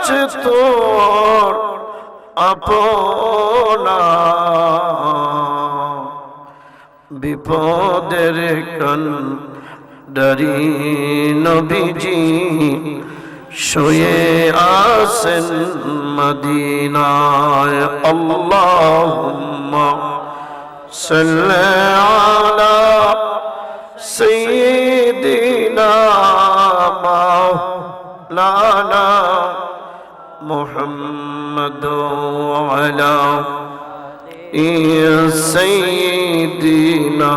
আছে তোর আপনা, বিপদের কান্ডারি নবীজি শুয়ে আছেন মদিনায়। আল্লাহুম্মা সাল্লি আলা সাইয়্যিদিনা মাওলানা মুহাম্মদ ওয়া আলা সাইয়্যিদিনা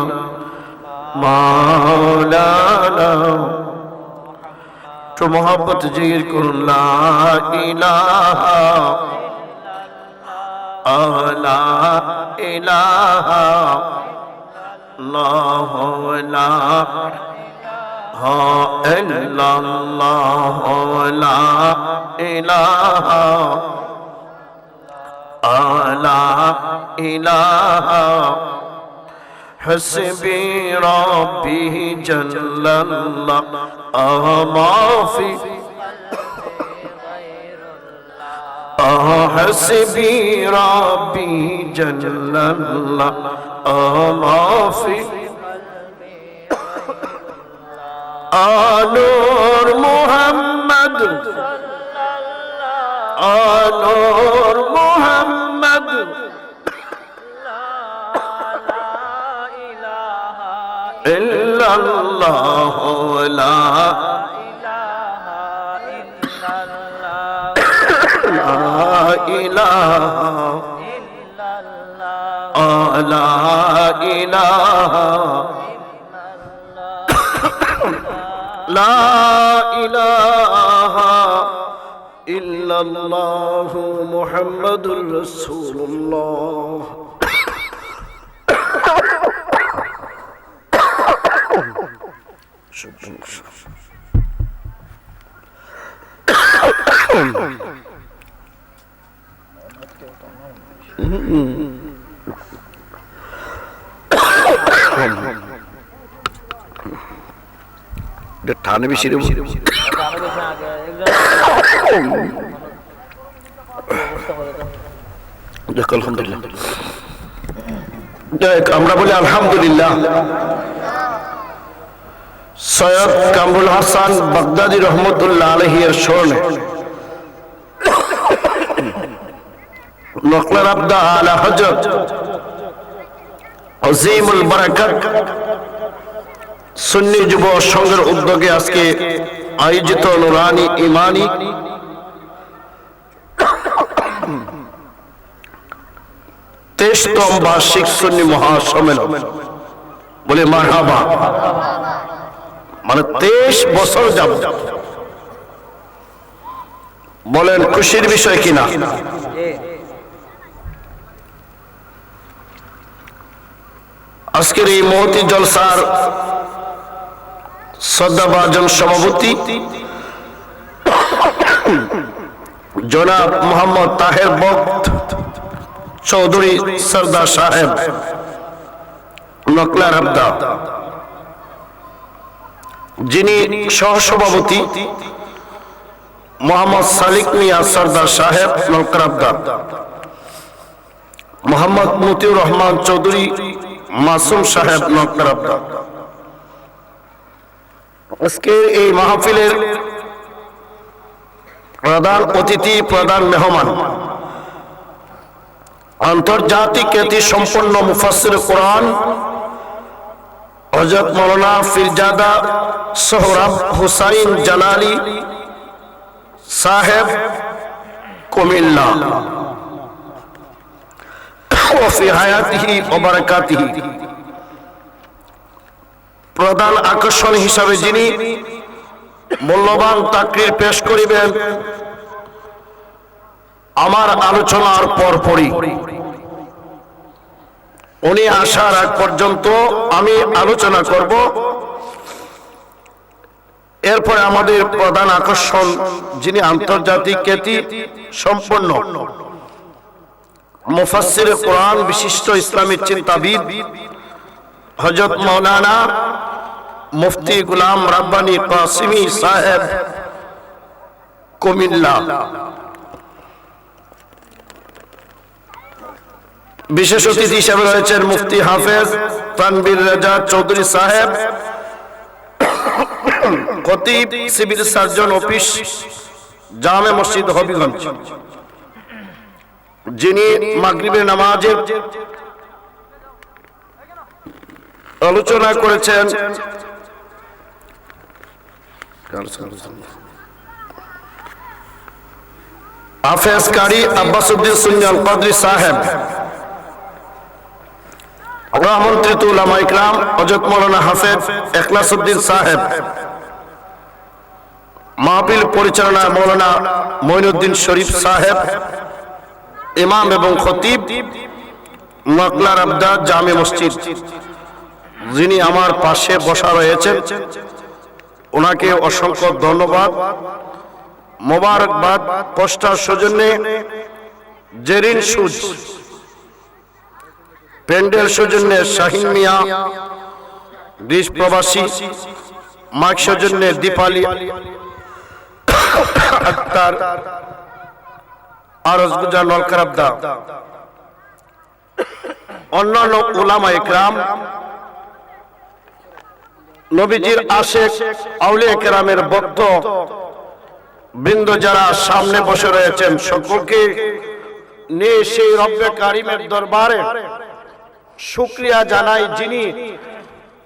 মাওলানা। তো মোহাম্মত জিকির করুন, লা ইলাহা লা ইলাহা ইল্লাল্লাহু লা ইল্লাল্লাহু লা ইলাহা লা ইলাহা حسبي ربي جل الله ما في حسبي ربي جل الله ما في نور محمد نور محمد إلا الله لا إله إلا الله لا إله لا إله إلا الله محمد رسول الله ঠানে বেশি আমরা বলি আলহামদুলিল্লাহ। সৈয়দ কামরুল হাসান বাগদাদি রহমতুল্লাহ আলাইহি এর স্মরণে নকলার আবদা আলা হযরত আজিমুল বারাকাত সুন্নি যুব সংঘের উদ্যোগে আজকে আয়োজিত নুরানি ইমানি তেইশতম বার্ষিক সুন্নি মহাসম্মেলন, বলে মারহাবা। মানে 23 বছর যাবত, বলেন খুশির বিষয় কিনা? আজকের এই মহতি জলসার শ্রদ্ধাভাজন সভাপতি জনাব মোহাম্মদ তাহের বক্ত চৌধুরী সরদার সাহেব নকলার আবদা, যিনি সহসভাপতি মোহাম্মদ সালিক মিয়া সরদার সাহেব নকলার আবদা, মোহাম্মদ মতিউর রহমান চৌধুরী মাসুম সাহেব নকলার আবদা। আজকের এই মাহফিলের প্রধান অতিথি, প্রধান মেহমান, আন্তর্জাতিক খ্যাতি সম্পন্ন মুফাসসির কোরআন হযরত মাওলানা ফিরজাদা সোহরাব হুসাইন জালালি সাহেব কুমিল্লা ওয়া ফি হায়াতিহি ওয়া বারাকাতিহি। প্রধান আকর্ষণ হিসাবে যিনি মূল্যবান তাকরীর পেশ করিবেন, আমার আলোচনার পরপরই উনি আসার আগ পর্যন্ত আমি আলোচনা করব। এরপরে আমাদের প্রধান আকর্ষণ, যিনি আন্তর্জাতিক খ্যাতি সম্পন্ন মুফাসসির কোরআন, বিশিষ্ট ইসলামী চিন্তাবিদ হযরত মাওলানা মুফতি গোলাম রাব্বানী কাসিমি সাহেব কুমিল্লা। বিশেষ অতিথি হিসেবে রয়েছেন মুফতি হাফেজ তানভীর রেজা চৌধুরী সাহেব, খতিব সিভিল সার্জন অফিস জামে মসজিদ হবিগঞ্জ, যিনি মাগরিবের নামাজের আলোচনা করেছেন। হাফেজ কারি আব্বাসউদ্দিন সুন্নাল কাদরি সাহেব, আমন্ত্রিত উলামা ইকরাম হযরত মাওলানা হাফেজ ইখলাসউদ্দিন সাহেব, মাহফিল পরিচালনা মাওলানা মঈনুদ্দিন শরীফ সাহেব, ইমাম এবং খতিব মাকলার আবদা জামে মসজিদ, যিনি আমার পাশে বসা রয়েছেন, ওনাকে অসংখ্য ধন্যবাদ, মোবারকবাদ। পোস্টার সৌজন্যে জেরিন সুজ, প্যান্ডেল সৌজন্যে শাহিন মিয়া দেশ প্রবাসী, মাইক সৌজন্যে দীপালি আক্তার, আরজ গুজার নলকারাবদা, অন্যান্য উলামা ইকরাম, নবীজির আশেক আউলিয়া কেরামের ভক্ত বৃন্দ যারা সামনে বসে রয়েছেন, সকলকে নিয়ে সেই রব্বে কারিমের দরবারে শুকরিয়া জানাই, যিনি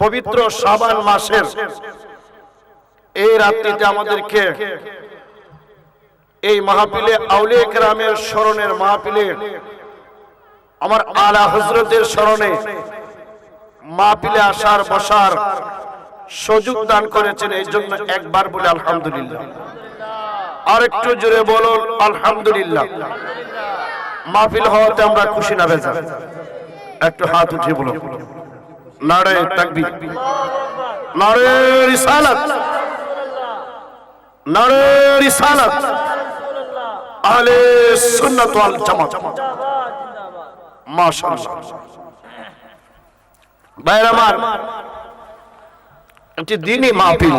পবিত্র শাবান মাসের এই রাত্রিতে আমাদেরকে এই মাহফিলে আউলিয়া কেরামের স্মরণের মাহফিলে আমার আলা হযরতের স্মরণে মাহফিলে আসার বসার সুযোগ দান করেছেন। এই জন্য একবার বলে আলহামদুলিল্লাহ, আর একটু জোরে বলুন আলহামদুলিল্লাহ। মাহফিল হওয়াতে আমরা খুশি না বেজা? একটু হাত উঠিয়ে বলুন নারে তাকবীর, নারে রিসালাত, নারে রিসালাত, আহলে সুন্নাত ওয়াল জামাত, মাশাআল্লাহ। ভাইরা আমার, এটি দ্বীনি মাহফিল।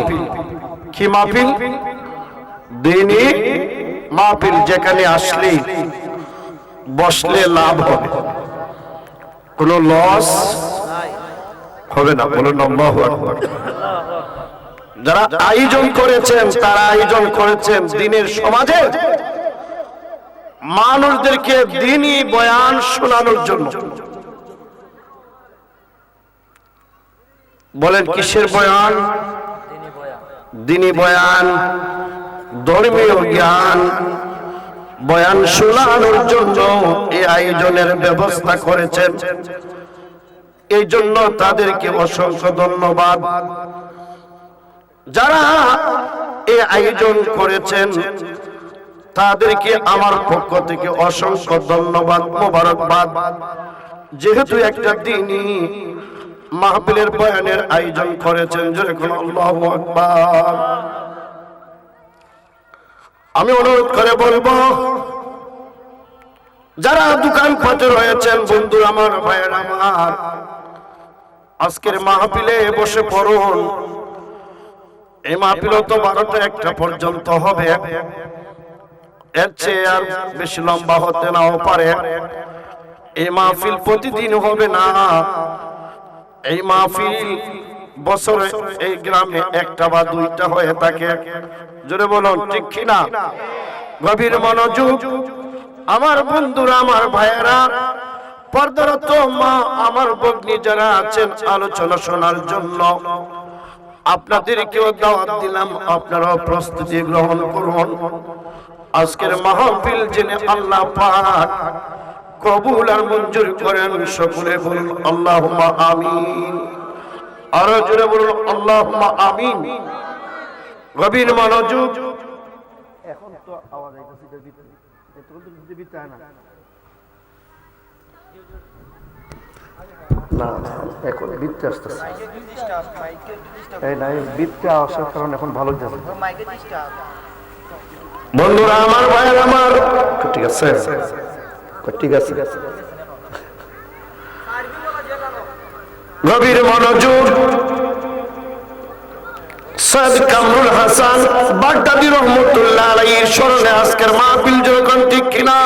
কি মাহফিল? দ্বীনি মাহফিল, যেখানে আসলে বসলে লাভ হবে, কোনো লস হবে না। বলুন আল্লাহু আকবার। যারা আয়োজন করেছেন, তারা আয়োজন করেছেন দ্বীনের সমাজে মানুষদেরকে দ্বীনি বয়ান শোনানোর জন্য। বলেন কিসের বয়ান? দ্বীনি বয়ান, ধর্মীয় জ্ঞান বয়ান শোনানোর জন্য এই আয়োজনের ব্যবস্থা করেছেন। এই জন্য তাদেরকে অসংখ্য ধন্যবাদ। যারা এই আয়োজন করেছেন তাদেরকে আমার পক্ষ থেকে অসংখ্য ধন্যবাদ, মোবারকবাদ। যেহেতু একটা দ্বীনি মাহফিলের বয়ানের আয়োজন করেছেন, যেরকম আল্লাহু আকবার। আমি অনুরোধ করে বলবো, যারা দোকান পাটে রয়েছেন, বন্ধু আমার, ভাইয়ের আমার, আজকের মাহফিলে বসে পড়ুন। এই মাহফিল তো 12টা-1টা পর্যন্ত হবে, এর চেয়ে আর বেশি লম্বা হতে নাও পারে। এই মাহফিল প্রতিদিন হবে না, এই মাহফিল বছরে এই গ্রামে 1টা বা 2টা হয়ে থাকে। জোরে বলুন ঠিক কিনা? গভীর মনোযোগ আমার বন্ধুরা, আমার ভাইয়েরা, পর্দারত মা, আমার ভগ্নী যারা আছেন আলোচনা শোনার জন্য, আপনাদেরকেও দাওয়াত দিলাম, আপনারাও প্রস্তুতি গ্রহণ করুন। আজকের মাহফিল জেনে আল্লাহ পাক কবুল আর মঞ্জুর করেন। সকলে বলুন আল্লাহুম্মা আমিন। আরো জোরে বলুন আল্লাহুম্মা আমিন। গভীর মনোযোগ। এখন তো আওয়াজ আইতেছে ভিতরে, এত তো ভিতরে না না, এখন ভিতরে আসতেছে। এই নাই ভিতরে আসার কারণে এখন ভালো যাচ্ছে। বন্ধুরা আমার, ভাইয়ের আমার, ঠিক আছে ঠিক আছে। গভীর মনোযোগ। সৈয়দ কামরুল হাসান বাগদাদি রহমতুল্লাহ আলাইহির স্মরণে আজকের মাহফিল যখন ঠিক কিনা।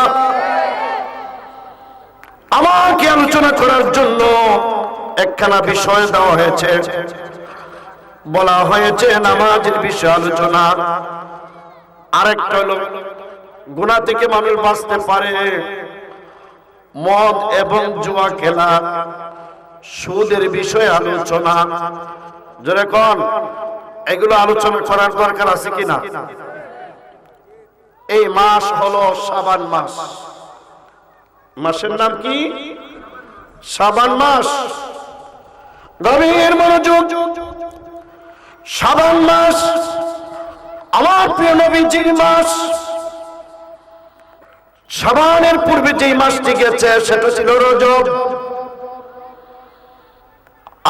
আমাকে আলোচনা করার জন্য একখানা বিষয় দেওয়া হয়েছে, বলা হয়েছে নামাজের বিষয়ে আলোচনা। আরেকটা হলো গুনাহ থেকে মানুষ বাঁচতে পারে, মদ এবং জুয়া খেলা, সুদের বিষয়ে আলোচনা। যেরকম এগুলো আলোচনা করার দরকার আছে কিনা? এই মাস হলো শাবান মাস। মাসের নাম কি? শাবান মাস। গভীর মনোযোগ। শাবান মাস আমার প্রিয় নবীজির মাস। শাবানের পূর্বে যেই মাসটি গেছে সেটা ছিল রজব।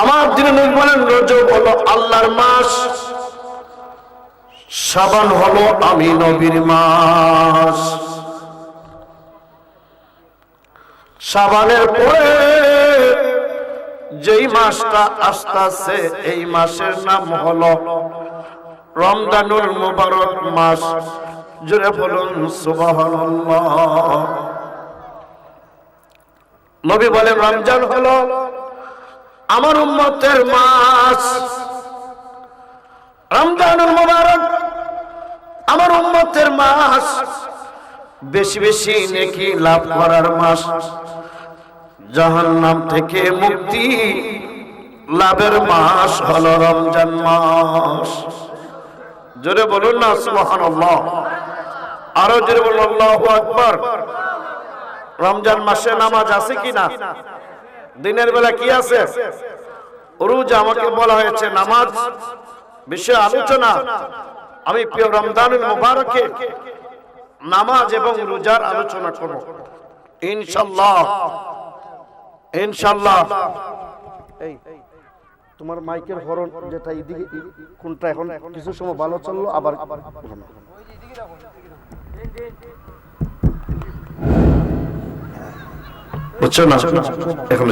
আমার দিনে নবী বলেন রজব হলো আল্লাহর মাস, শাবান হলো আমি নবীর মাস। শাবানের পরে যেই মাসটা আসতেছে এই মাসের নাম হলো রমজানুল মুবারক মাস। জোরে বলুন সুবহানাল্লাহ। নবী বলেন রমজান হলো আমার উম্মতের মাস, রমজানুল মুবারক আমার উম্মতের মাস, বেশি বেশি নেকি লাভ করার মাস, জাহান্নাম থেকে মুক্তি লাভের মাস হলো রমজান মাস। জোরে বলুন না সুবহানাল্লাহ। আরো জোরে বলুন আল্লাহু আকবার। রমজান মাসে নামাজ আছে কিনা? দিনের বেলা কি আছে? রোজা। আমাকে বলা হয়েছে নামাজ বিষয়ে আলোচনা। আমি প্রিয় রমজানুল মুবারকে নামাজ এবং রোজার আলোচনা করব ইনশাআল্লাহ। ইনশাআল্লাহ। এই তোমার মাইকের হরন যেটা এইদিকে কোনটা এখন কিছু সময় ভালো চললো আবার বুঝছো না এখন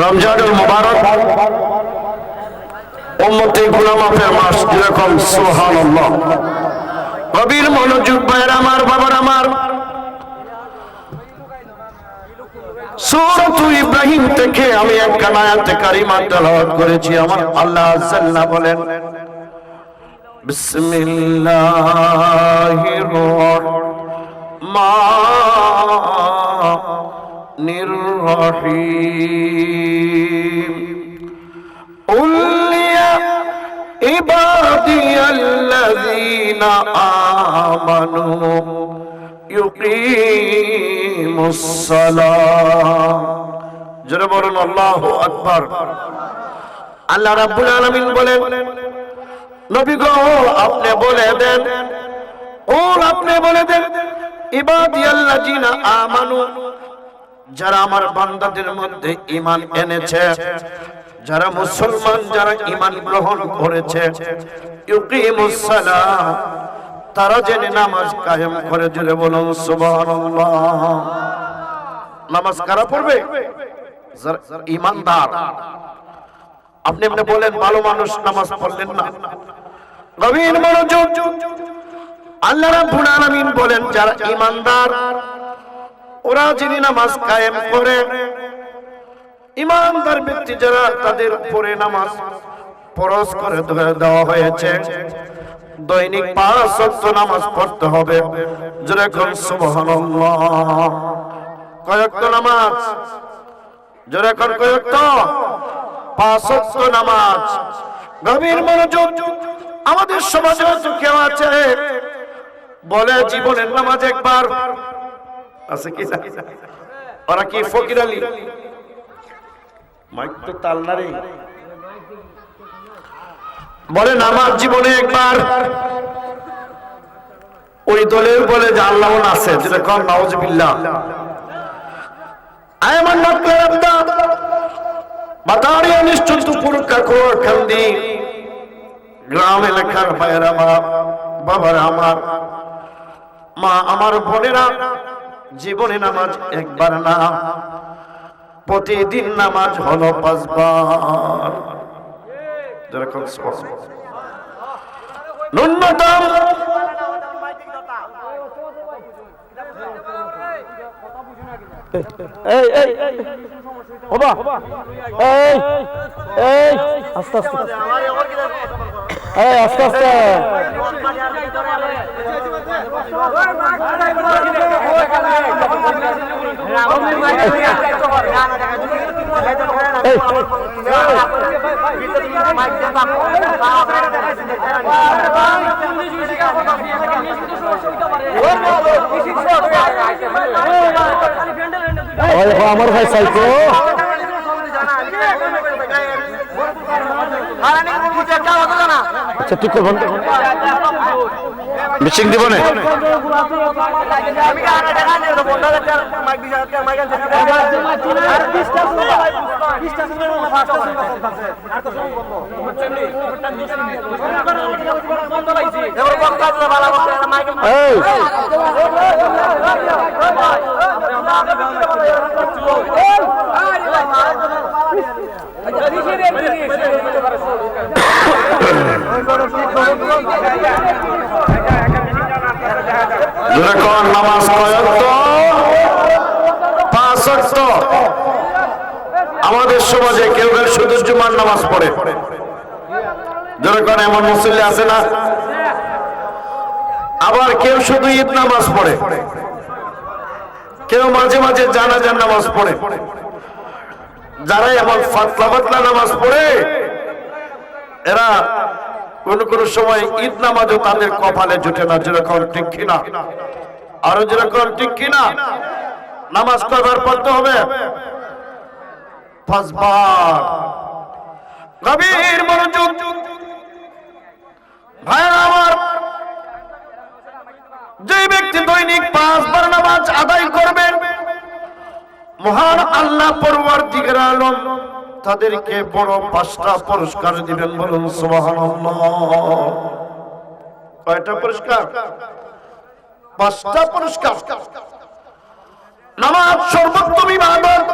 রমজানুল মুবারক উম্মতে গুনাহ মাফের মাস। যেরকম সুবহানাল্লাহ। গভীর মনোযোগ ভাইরা আমার, বাবার আমার, সূরা ইব্রাহিম থেকে আমি একটা আয়াতে কারিমা তেলাওয়াত করেছি। আমার আল্লাহ আল্লাহ বলেন বিসমিল্লাহির রহমানির রহিম। উল্লিয়া ইবাদিয়াল্লাযীনা আমানু ইউকিমুস সালাহ। জোরে বলুন আল্লাহু আকবার। আল্লাহ রাব্বুল আলামিন বলেন নবী গো আপনি বলে দেন, ও আপনি বলে দেন ইবাদিয়াল্লাযীনা আমানু, যারা আমার বান্দাদের মধ্যে ঈমান এনেছে, যারা মুসলমান, যারা ঈমান গ্রহণ করেছে, ইউকিমুস সালাহ, তারা জেনে নামাজ কায়েম করে। জোরে বলুন সুবহানাল্লাহ। নামাজ কারা পড়বে? ঈমানদার। আপনি এমনি বলেন ভালো মানুষ নামাজ পড়লেন না। গভীর মনোযোগ। আল্লাহ রাব্বুল আলামিন বলেন যারা ঈমানদার ওরা যিনি নামাজ কায়েম করে, ঈমানদার ব্যক্তি যারা, তাদের উপরে নামাজ ফরজ করে দেওয়া হয়েছে। দৈনিক 5 ওয়াক্ত নামাজ পড়তে হবে। যেরকম সুবহানাল্লাহ। কয় ওয়াক্ত নামাজ? যেরকম কয় ওয়াক্ত? 5 ওয়াক্ত নামাজ। গভীর মনোযোগ। আমাদের সমাজে কেউ আছে বলে জীবনের নামাজ একবার আছে কি? ওরা কি ফকির আলী? মাইক তো তাল না রে। বলে নামাজ জীবনে একবার। ওই দলের বলে যে আল্লাহ আছে, যেটা কম নাউজুবিল্লাহ। আয়মান নাকলাবদা বাতারিয়া নিশ্চুপুর কাকুর খান্দি গ্রাম এলাকার ভাইয়েরা, বাবার আমার, মা আমার, বোনেরা, জীবনে নামাজ একবার না প্রতিদিন নামাজ হলো 5 বার। যেরকম ন্যূনতম এই এই বাবা এই এই আস্তে আস্তে এই আস্তে আস্তে আমার ভাই সাইকো আচ্ছা ঠিক করবেন মিচিং দিব না যখন নামাজ কয়ক্ত 5 ওয়াক্ত আমাদের সমাজে কেউ কেউ শুধু জুমার নামাজ পড়ে যখন এমন মুসল্লি আছে না আবার কেউ শুধু ঈদ নামাজ পড়ে কেউ মাঝে মাঝে জানাজার নামাজ পড়ে যারা এমন ফাতলা ফাতলা নামাজ পড়ে এরা কোন কোন সময় ঈদ নামাজও তাদের কপালে জুটে না যেরকম ঠিক কিনা আরো যেরকম ঠিক কিনা নামাজ কয়বার পড়তে হবে 5 বার গভীর মনোযোগ ভাইরা আমার যে ব্যক্তি দৈনিক 5 বার নামাজ আদায় করবেন মহান আল্লাহ পরওয়ারদিগার আলম তাদেরকে বড় 5টা পুরস্কার দিবেন বলুন সুবহানাল্লাহ। কয়টা পুরস্কার? 5টা পুরস্কার। নামাজ সর্বোত্তম ইবাদত।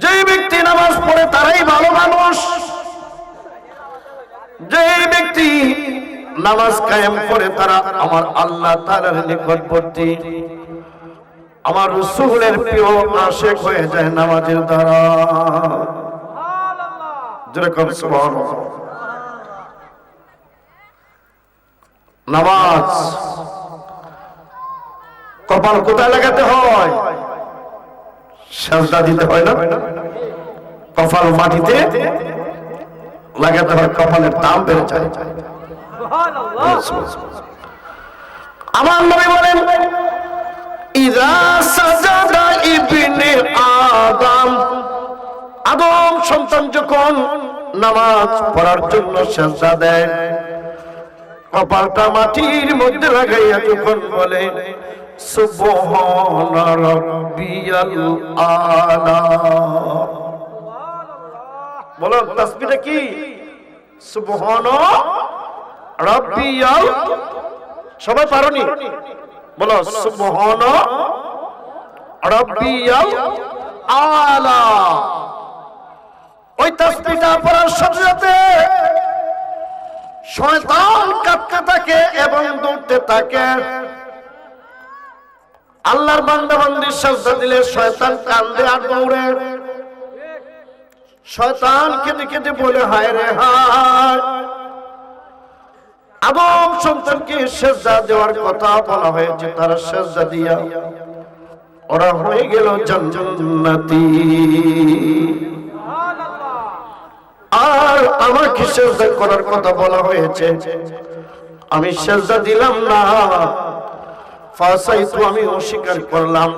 যে ব্যক্তি নামাজ পড়ে তারাই ভালো মানুষ। যে ব্যক্তি নামাজ কায়েম করে তারা আমার আল্লাহ তাআলার নিকটবর্তী আমার রাসূলের প্রিয় আশিক হয়ে যায় নামাজের দ্বারা। যেরকম সুবহানাল্লাহ। নামাজ কপাল কোথায় লাগাতে হয়? সিজদা দিতে হয় না? কপাল মাটিতে লাগাতে হয়, কপালের দাম বেড়ে যায়। আমার নবী বলেন ইযা সাজাদা ইবনে আদম, আদম সন্তান যখন নামাজ পড়ার জন্য সিজদা দেয় কপালটা মাটির মধ্যে লাগাইয়া যখন বলে সুবহান রাব্বিয়াল আলা, বলো তাসবিহটা কি? সুবহান রাব্বিয়াল, সবাই পারোনি? বলো সুবহান রাব্বিয়াল আলা। ওই তাসবিহটা পড়ার সাথে সাথে শয়তান কাঁপতে থাকে এবং দৌড়তে থাকে। আল্লাহর বান্দা বান্দি সিজদা দিলে শয়তান কান্দে আর দৌড়ে। শয়তান কেঁদে কেঁদে বলে হায় রে হায়। আদম সন্তানকে সিজদা দেওয়ার কথা বলা হয়েছে, তারা সিজদা দিয়া ওরা হয়ে গেল জান্নাতি। আর আমাকে সিজদা করার কথা বলা হয়েছে, আমি সিজদা দিলাম না, ফাসাইতু, আমি অস্বীকার করলাম,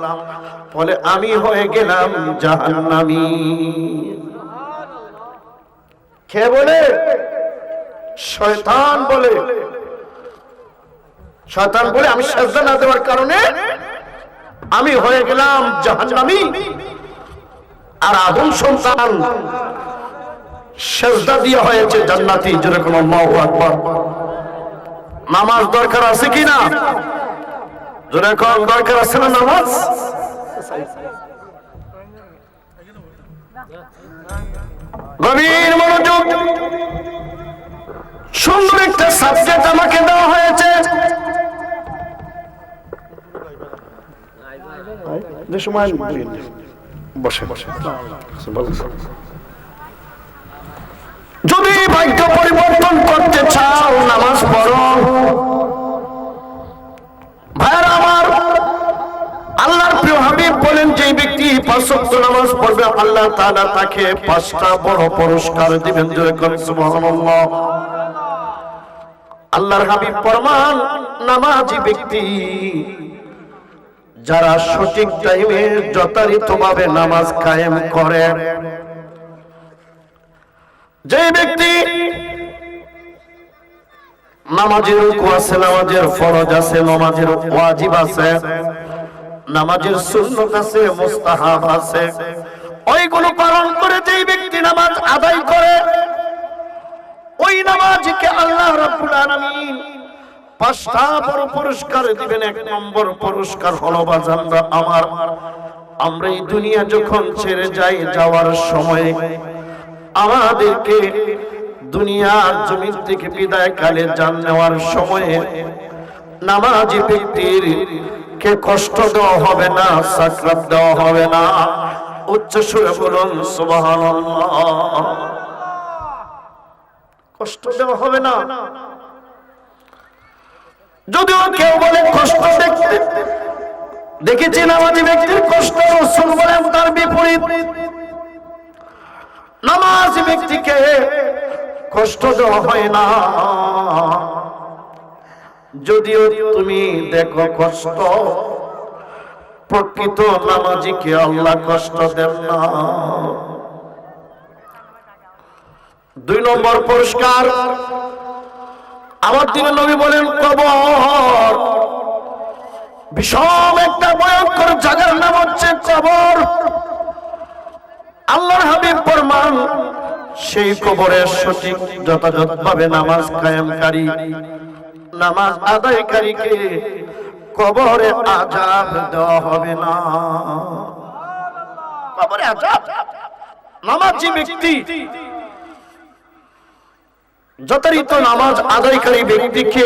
ফলে আমি হয়ে গেলাম জাহান্নামী। কে বলে? শয়তান বলে। শয়তান বলে আমি সিজদা না দেওয়ার কারণে আমি হয়ে গেলাম জাহান্নামী। আর আদম সন্তান সিজদা দিয়ে হয়েছে জান্নাতি। যেরকম আল্লাহু আকবার। নামাজ দরকার আছে কিনা? যেরকম দরকার আছে না নামাজ? গভীর মনোযোগ, সুন্দর একটা সাবজেক্ট আমাকে দেওয়া হয়েছে। যদি ভাগ্য পরিবর্তন করতে চাও নামাজ পড়ো। ভাইরা আমার, আল্লাহর প্রিয় হাবিব বলেন, যে ব্যক্তি 5 ওয়াক্ত নামাজ পড়বে আল্লাহ তাআলা তাকে 5টা বড় পুরস্কার দিবেন। জোরে কোন সুবহানাল্লাহ। আল্লাহর হাবিব ফরমান, নামাজি ব্যক্তি যারা সঠিক টাইমে যথারীতভাবে নামাজ কায়েম করে, যে ব্যক্তি নামাজের রুকু আছে, নামাজের ফরজ আছে, নামাজের ওয়াজিব আছে, নামাজের সুন্নাত আছে, মুস্তাহাব আছে, ওইগুলো পালন করে যেই ব্যক্তি নামাজ আদায় করে, ওই নামাজকে আল্লাহ রাব্বুল আলামিন 5টা বড় পুরস্কার দিবেন। 1 নম্বর পুরস্কার হলো বাজানরা আমার, আমরা এই দুনিয়া যখন ছেড়ে যাই, যাওয়ার সময় আমাদেরকে দুনিয়ার জমিন থেকে বিদায় কালে জান নেওয়ার সময়ে নামাজি ব্যক্তির কে কষ্ট দেওয়া হবে না, সাকরাত দেওয়া হবে না। উচ্চ সুরে বলুন সুবহানাল্লাহ। কষ্ট দেওয়া হবে না। যদিও কেউ বলে কষ্ট দেখতে দেখেছি নামাজি ব্যক্তির কষ্ট, রাসূল বলেন তার বিপরীত। নামাজি ব্যক্তিকে কষ্ট দেওয়া হয় না। যদিও তুমি দেখো কষ্ট, প্রকৃত নামাজিকে আল্লাহ কষ্ট দেন না। 2 নম্বর পুরস্কার, আমার দিনে নবী বলেন, কবর বিষম একটা ভয়ঙ্কর জায়গার নাম হচ্ছে কবর। আল্লাহর হাবিব ফরমান, সেই কবরের সঠিক যথাযথভাবে নামাজ কায়েমকারী, নামাজ আদায়কারীকে কবরে আযাব দেওয়া হবে না। কবরে আযাব, নামাজি ব্যক্তি যথারীত নামাজ আদায়কারী ব্যক্তিকে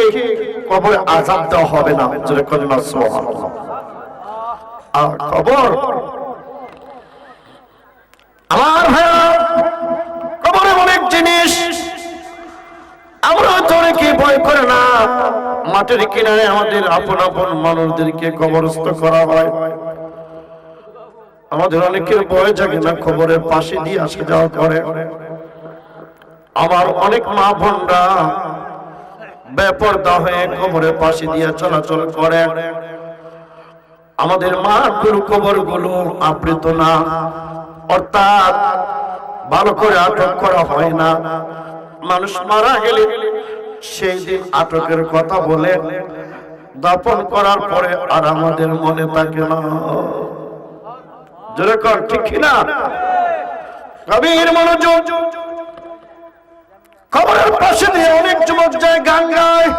কবরে আযাব দেওয়া হবে না। জোরে বলুন সুবহানাল্লাহ। আর কবর, আমার ভাইরা, কবরে অনেক জিনিস আমরা তো অনেকে ভয় করে না। মাটির কিনারে আমাদের আপন আপন মানুষদেরকে কবরস্থ করা হয়, আমাদের অনেকের ভয় জাগে না কবরের পাশে দিয়ে আসা যাওয়া করে। আমার অনেক মা বোনরা বেপরদা হয়ে কবরের পাশে দিয়ে চলাচল করে। আমাদের মা গুলো কবর গুলো আবৃত না, অর্থাৎ ভালো করে আটক করা হয় না। মানুষ মারা গেলে সেই দিন আটকের কথা বলে দাফন করার পরে আর আমাদের মনে থাকে না। জোরে কর ঠিক কিনা? গভীর মনোযোগ। কবরের পাশে দিয়ে অনেক যুবক যায়, গান গায়।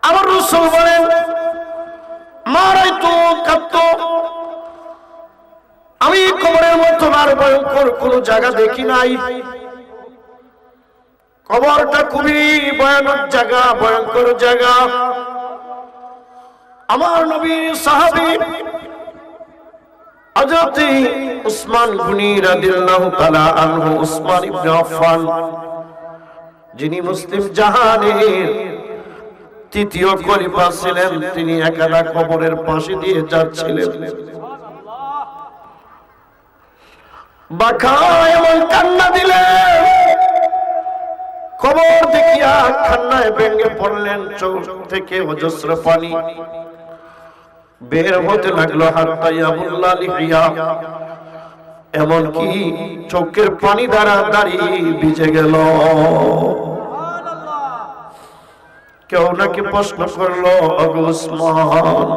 আমার রাসূল বলেন, মারাইতু কাত্তু, আমি কবরের মতো আর ভয়ঙ্কর কোন জায়গা দেখি নাই। কবরটা খুবই ভয়ানক জায়গা, ভয়ঙ্কর জায়গা। আমার নবীর সাহাবী হযরত উসমান গনি রাদিয়াল্লাহু তাআলা আনহু, উসমান ইবনে আফফান, যিনি মুসলিম জাহানের 3য় খলিফা ছিলেন, তিনি একাদা কবরের পাশে দিয়ে যাচ্ছিলেন। বাঁকা এমন কান্না দিলেন, কবর দেখিয়া কান্নায় ভেঙে পড়লেন। চোখ থেকে অজস্র পানি বের হতে লাগলো। হাত্তা ইয়াবুল্লাহ লিহিয়া, এমন কি চোখের পানি দ্বারা দাড়ি ভিজে গেল। কেউ নাকি প্রশ্ন করলো, ওগো উসমান,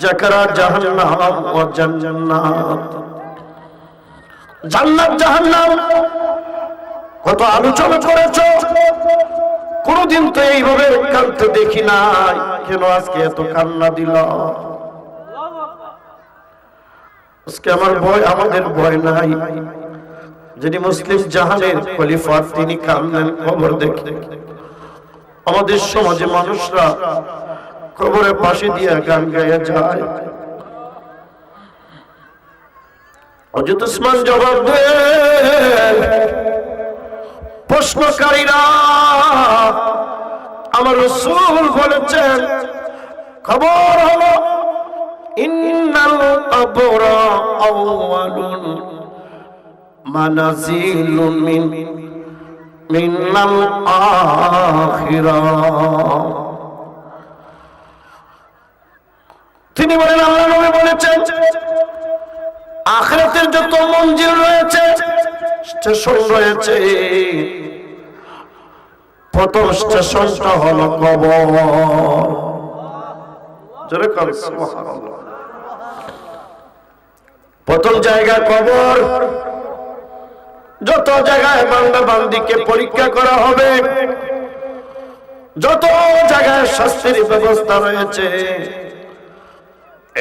যাকারা জাহান্নাম ওয়া জান্নাত, জান্নাত জাহান্নাম কত আলোচনা করেছো, কোনদিন তো এইভাবে কাঁদতে দেখি নাই, কেন আজকে এত কান্না দিল? আজকে আমাদের ভয় নাই। যিনি মুসলিম জাহানের খলিফা তিনি কান্দেন কবর দেখে। আমাদের সমাজে মানুষরা কবরের পাশে দিয়ে গান গাইয়া যায়। হযরত উসমান জবাব দেন, প্রশ্নকারীরা আমার রাসূল বলেছেন খবর হলো ইন্নাল কবরা আউয়ালুন মানাজিলুন মিনাল আখিরাহ। তিনি বলেন আল্লাহ নবী বলেছেন আখিরাতের যত মঞ্জিল রয়েছে, স্টেশন রয়েছে, প্রথম স্টেশনটা হলো কবর। জোরে বল সুবহানাল্লাহ। প্রথম জায়গা কবর। যত জায়গায় বান্দা বান্দিকে পরীক্ষা করা হবে, যত জায়গায় শাস্তির ব্যবস্থা রয়েছে,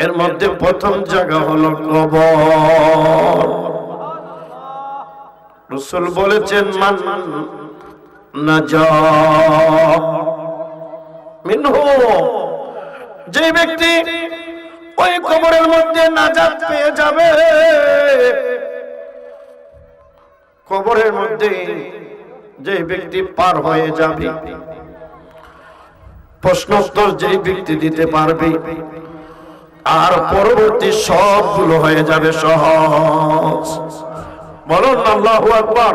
এর মধ্যে প্রথম জায়গা হলো কবর। রাসূল বলেছেন মান নাজা মিনহু, যে ব্যক্তি ওই কবরের মধ্যে নাজাত পেয়ে যাবে, কবরের মধ্যে যে ব্যক্তি পার হয়ে যাবে, প্রশ্নোত্তর যে ব্যক্তি দিতে পারবে, আর পরবর্তী সবগুলো হয়ে যাবে সহজ। বলুন আল্লাহু আকবার।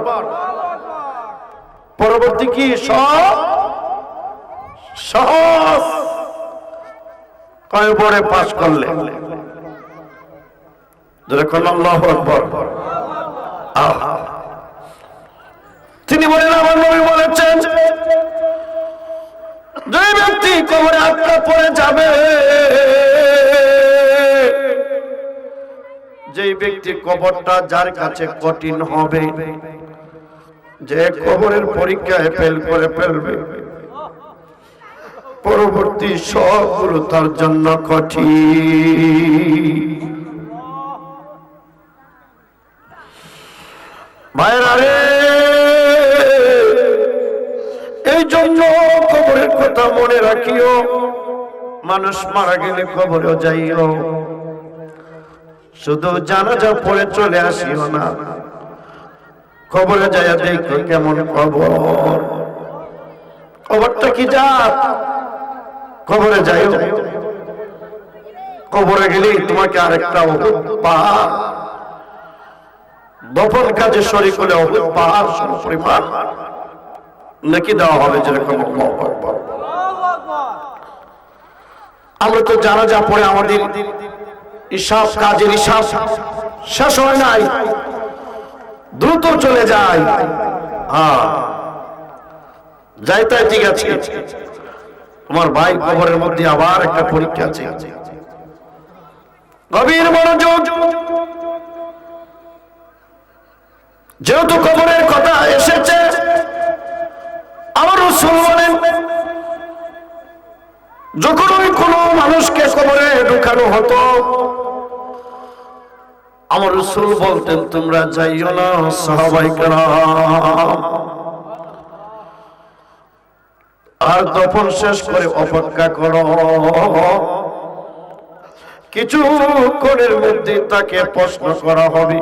পরবর্তী কি সব সহজ। কয় পরে পাস করলে যেরকম আল্লাহু আকবার। তিনি বলেন আমার নবী বলেছেন যে ব্যক্তি কবরে আটকা পড়ে যাবে, যে ব্যক্তি কবরটা যার কাছে কঠিন হবে, যে কবরের পরীক্ষায় ফেল করে ফেলবে, পরবর্তী সবগুলো তার জন্য কঠিন। ভাইরা রে, এই জন্য কবরের কথা মনে রাখিও। মানুষ মারা গেলে কবরে যাইও, শুধু জানাজা পড়ে চলে আসিও না। কবরে যাইয়া দেখো কেমন কবর, কবরটা কি জাত। কবরে যাইও, কবরে গেলেই তোমাকে আরেকটা পাহাড়, দফন কাজে শরীক হলে পাহাড় পরিমাণ নাকি দেওয়া হবে। যেরকম আমরা তো জানাজা পড়ে আমাদের হিসাব, কাজের হিসাব শেষ হয় নাই, দ্রুত চলে যায়। হ্যাঁ যাই তাই ঠিক আছে। তোমার ভাই কবরের মধ্যে আবার একটা পরীক্ষা আছে, গভীর মনোযোগ। যেহেতু কবরের কথা এসেছে, আমার রাসূল বলেন যখন ওই কোনো মানুষকে কবরে ঢুকানো হতো, আমার রাসূল বলতেন তোমরা যাইও না সাহাবায়ে কেরাম, আর দফন শেষ করে অপেক্ষা করো। কিছুক্ষণের মধ্যে তাকে প্রশ্ন করা হবে।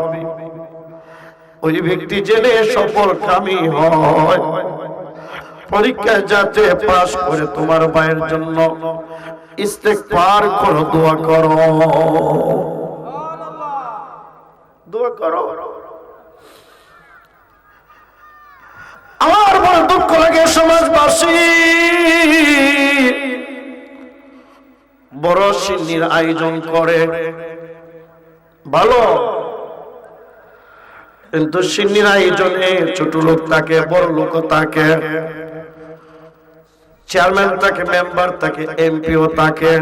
ওই ব্যক্তি জেনে সফলকামী হয়, পরীক্ষায় যাতে পাস করে তোমার ভাইয়ের জন্য ইস্তেগফার করো, দোয়া করো, দোয়া করো। আমার বড় দুঃখ লাগে সমাজবাসী বড় সিন্নির আয়োজন করে, ভালো, কিন্তু সিন্নির আয়োজনে ছোট লোক থাকে, বড় লোক থাকে, চেয়ারম্যান থাকে, মেম্বার থাকে, এমপিও থাকে।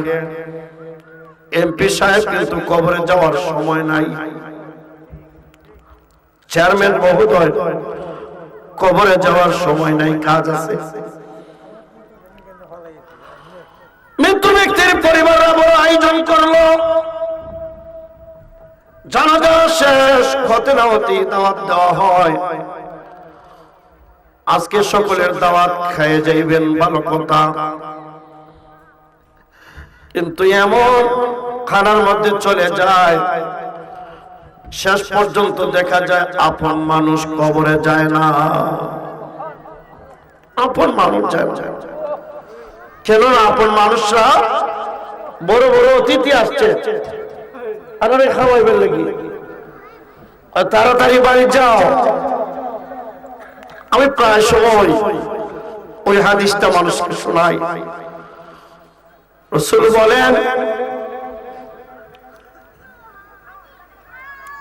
এমপি সাহেব কিন্তু কবরে যাওয়ার সময় নাই। চেয়ারম্যান মহোদয় কবরে যাওয়ার সময় নাই, কাজ আছে। মৃত্যু ব্যক্তির পরিবাররা বড় আয়োজন করলো, জানাজা শেষ, খতনা হতে দাওয়াত দেওয়া হয়। আজকে সকলের দাওয়াত খেয়ে যাইবেন, ভালো কথা। কিন্তু এমন খানার মধ্যে চলে যায়, শেষ পর্যন্ত দেখা যায় আপন মানুষ কবরে যায় না। আপন মানুষ যায় না। কেন না? আপন মানুষরা বড় বড় অতিথি আসছে, আরে খাওয়াইবেন লাগি, তাড়াতাড়ি বাড়ি যাও। আমি প্রায় সময় ওই হাদিসটা মানুষকে শোনাই। রাসূল বলেন,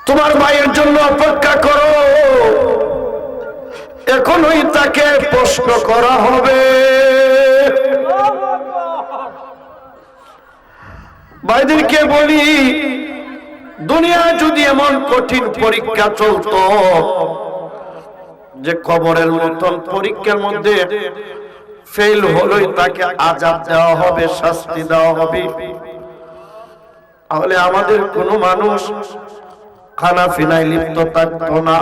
তোমার ভাইয়ের জন্য অপেক্ষা করো, এখনই তাকে প্রশ্ন করা হবে। ভাইদেরকে বলি, দুনিয়ায় যদি এমন কঠিন পরীক্ষা চলতো যে কবরের মতন পরীক্ষার মধ্যে ফেল হলেই তাকে আযাব দেওয়া হবে, শাস্তি দেওয়া হবে, তাহলে আমাদের কোনো মানুষ খানা ফিনায় লিপ্ত থাকতো না।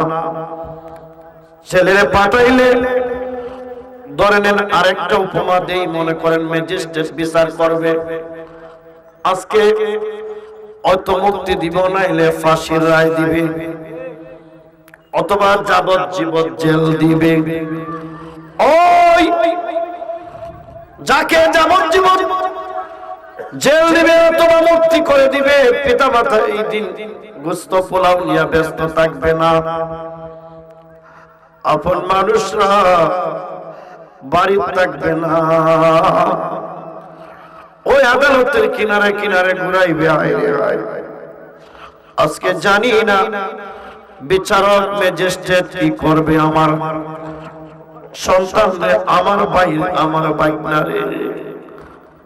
ছেলেরে পাঠাইলে ধরে নেন, আরেকটা উপমা দেই, মনে করেন ম্যাজিস্ট্রেট বিচার করবে, আজকে হয়তো মুক্তি দিব, নাইলে ফাঁসির রায় দিবে, অথবা যাবজ্জীবন জেল দিবে। ওই যাকে যাবজ্জীবন জেল দিবে অথবা মুক্তি করে দিবে, পিতা মাতা এই দিন গোস্ত পোলাও নিয়ে ব্যস্ত থাকবে না। আপন মানুষরা বাড়ি থাকবে না, ওই আদালতের কিনারে কিনারে ঘুরাইবে। আজকে জানি না বিচারক ম্যাজিস্ট্রেট কি করবে আমার সন্তানদের, আমার ভাই, আমার বাইকনারে,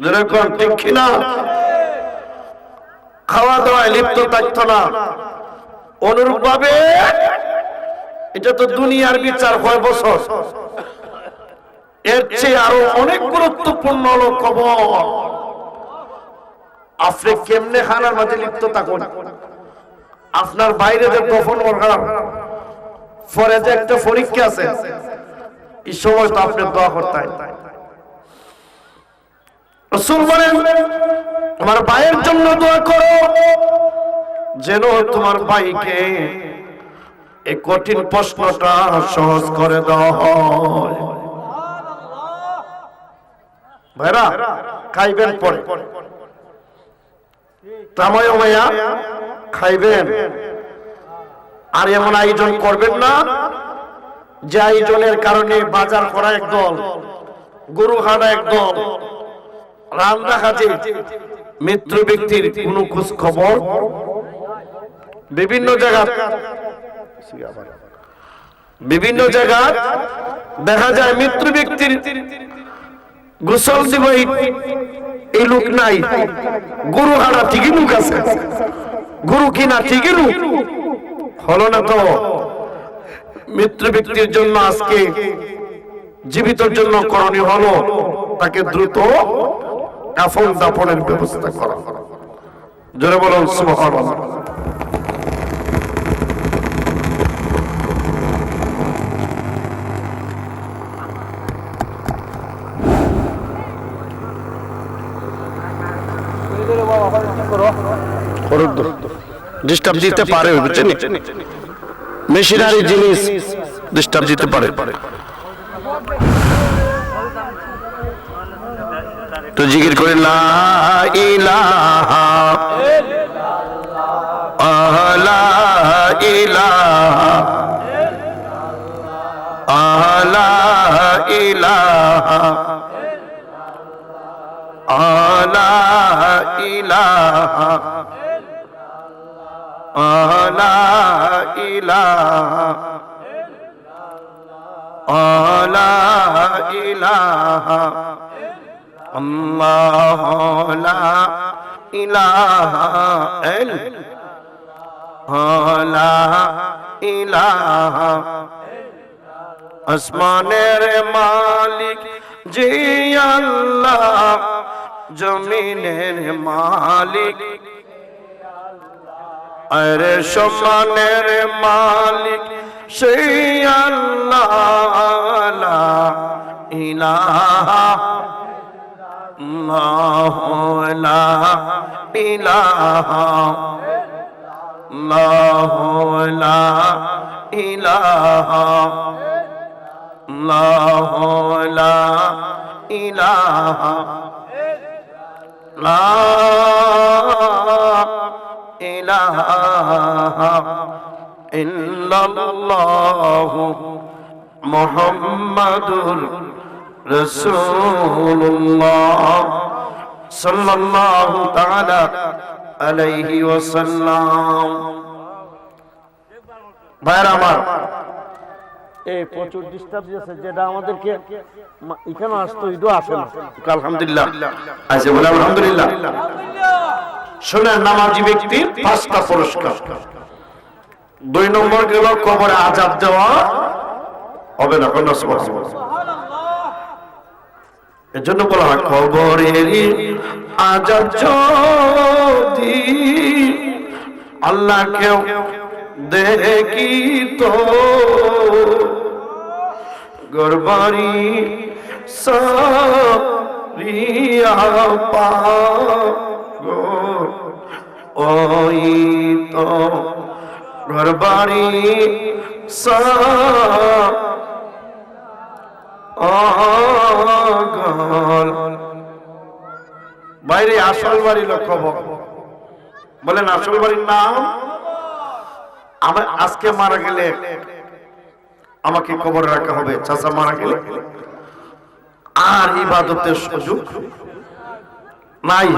যেরকম ঠিক কিনা? খাওয়া দাওয়ায় লিপ্ত থাকতো না। অনুরূপ ভাবে এটা তো দুনিয়ার বিচার 6 বছর, এর চেয়ে আরো অনেক গুরুত্বপূর্ণ হলো কবর। আপনি কেমনে খানার মাঝে লিপ্ত থাকুন, আপনার বাইরে যে দফন করার পরে যে একটা পরীক্ষা আছে, এই সময় তো আপনি দোয়া করতে হয়। রাসূল বলেন, তোমার ভাইয়ের জন্য দোয়া করো, যেন তোমার ভাইকে এই কঠিন প্রশ্নটা সহজ করে দেওয়া হয়। ভাইরা, খাইবেন পরে, তামায় ভাইয়া খাইবেন, আর এমন আয়োজন করবেন না যে আয়োজনের কারণে বাজার করা একদল, গরু হাঁটা একদল, রান্না কাজে মৃত্যু ব্যক্তির কোন খোঁজ খবর। বিভিন্ন জায়গা দেখা যায় মৃত্যু ব্যক্তির গোসল দিব এই লোক নাই, গরু হাঁটা ঠিকই লোক আছে, গরু কিনা ঠিকই লোক হলো না। তো মৃত্যু ব্যক্তির জন্য আজকে জীবিতর জন্য করণীয় হলো তাকে দ্রুত কাফন দাফনের ব্যবস্থা করা। জোরে বলুন সুবহানাল্লাহ। ডিস্টার্ব দিতে পারে, বুঝছেন? মেশিনারি জিনিস ডিস্টার্ব দিতে পারে। তো জিকির করে লা ইলাহা লা ইলাহা লা ইলাহা লা ইলাহা লা ইলাহা লা ইলাহা আল্লাহ লা ইলাহা লা ইলাহা। আসমানের মালিক জি আল্লাহ, জমিনের মালিক আরে সম্মানের মালিক সেই আল্লাহ, লা ইলাহা ইল্লাল্লাহ, লা ইলাহা ইল্লাল্লাহ, লা ইলাহা ইল্লাল্লাহ, লা ইলাহা লা ইলাহা ইল্লাল্লাহ মুহাম্মাদুর রাসূলুল্লাহ সাল্লাল্লাহু তাআলা আলাইহি ওয়াসাল্লাম। ভাইরা আমার, এই প্রচুর ডিস্টার্ব দিয়েছে, যেটা আমাদেরকে এখানে আসতো এটাও আসে না। আলহামদুলিল্লাহ আছে বলে আলহামদুলিল্লাহ। শুনেন, নামাজি ব্যক্তির 5টা পুরস্কার। 2 নম্বর গেল কবরে আযাব দেওয়া হবে না, কোন সুবহানাল্লাহ। এর জন্য বলা হয় কবরের আযাব যদি আল্লাহ কেউ দেখি তো গরবারি সারিয়া পাগো, ওই তো ঘরবাড়ি সাগল। বাইরে আসল বাড়ি লক্ষ্য বলেন, আসল বাড়ির নাম। আমার আজকে মারা গেলে আমাকে কবর রাখা হবে, চাচা মারা গেলে আর ইবাদতের সুযোগ নাই।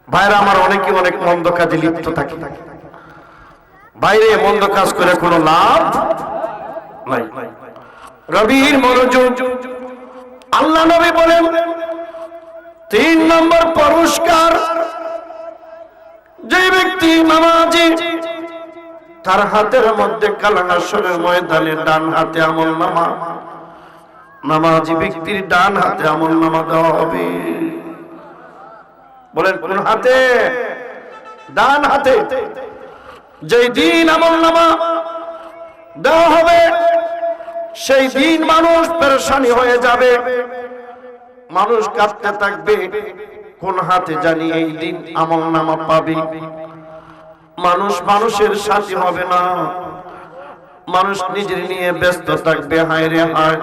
ভাইরা আমার, অনেকে অনেক মন্দ কাজে লিপ্ত থাকে, বাইরে মন্দ কাজ করে কোনো লাভ নাই। রবির মনোযোগ। আল্লাহ নবী বলেন 3 নম্বর পুরস্কার, যে ব্যক্তি নামাজি তার হাতের মধ্যে কালানাসরের ময়দানে ডান হাতে আমলনামা, নামাজি ব্যক্তির ডান হাতে আমলনামা দেওয়া হবে। বলেন কোন হাতে? ডান হাতে। যেই দিন আমলনামা দেওয়া হবে সেই দিন মানুষ পেরেশানি হয়ে যাবে, মানুষ কাঁদতে থাকবে, কোন হাতে জানি এই দিন আমলনামা পাবে। মানুষ মানুষের সাথী হবে না, মানুষ নিজের নিয়ে ব্যস্ত থাকবে। হায় রে হায়,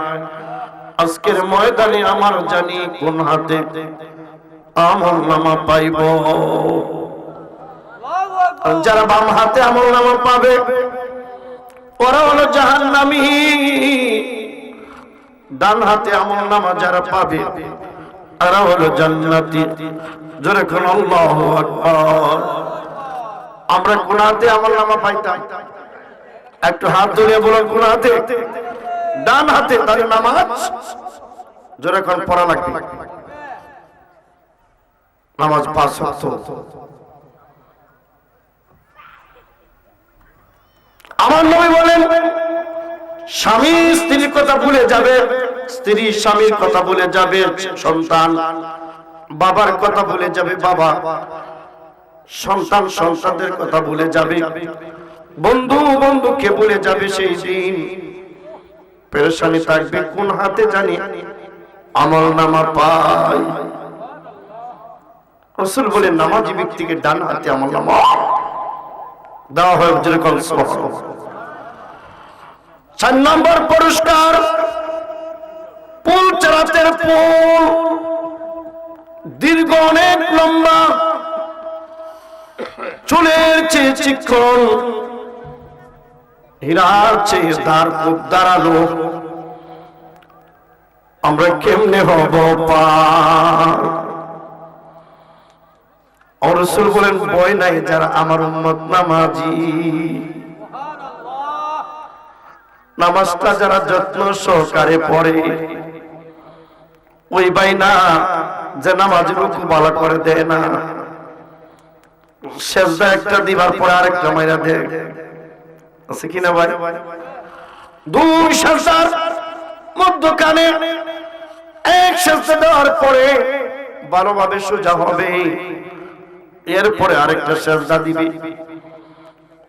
আজকের ময়দানে আমার জানি কোন হাতে আমলনামা পাইব। যারা বাম হাতে আমলনামা পাবে ওরা হলো জাহান্নামী। ডান হাতে আমলনামা যারা পাবে তারা হলো জান্নাতি। জোরে কোন আল্লাহু আকবার। আমরা কোন হাতে আমলনামা পাইতাম? একটু হাত ধরে বলুন কোন হাতে? ডান হাতে। তাহলে নামাজ জোরে কোন পড়া লাগবে? নামাজ 5 ওয়াক্ত। আমার নবী বলেন স্বামী স্ত্রীর কথা ভুলে যাবে, স্ত্রী স্বামীর কথা ভুলে যাবে, সন্তান বাবার কথা ভুলে যাবে, বাবা সন্তান সন্তানদের কথা ভুলে যাবে, বন্ধু বন্ধুকে ভুলে যাবে। সেই দিন পেরেশানি থাকবে, কোন হাতে জানি আমলনামা পাই। রাসূল বলেন নামাজি ব্যক্তিকে ডান হাতে আমলনামা দেওয়া হয়। যেরকম 4 নম্বর পুরস্কার, পুল চালাতের পুল, দীর্ঘ অনেক লম্বা, চুলের চেয়ে চিকন, হীরার চেয়ে দাঁড়ালো। আমরা কেমনে হব পার? রাসূল বলেন ভয় নাই যারা আমার উম্মত নামাজি। নামাজটা যারা যত্ন সহকারে পড়ে, ওই ভাই না যে নামাজ রুকু ভালো করে দেয় না, সেজদা একটা দিবার পরে আরেকটা মাইরা দেয়, আছে কিনা ভাই? 2 সেজদার মধ্যখানে 1 সেজদা দেওয়ার পরে ভালোভাবে সোজা হবে, এরপরে আরেকটা সেজদা দিবে,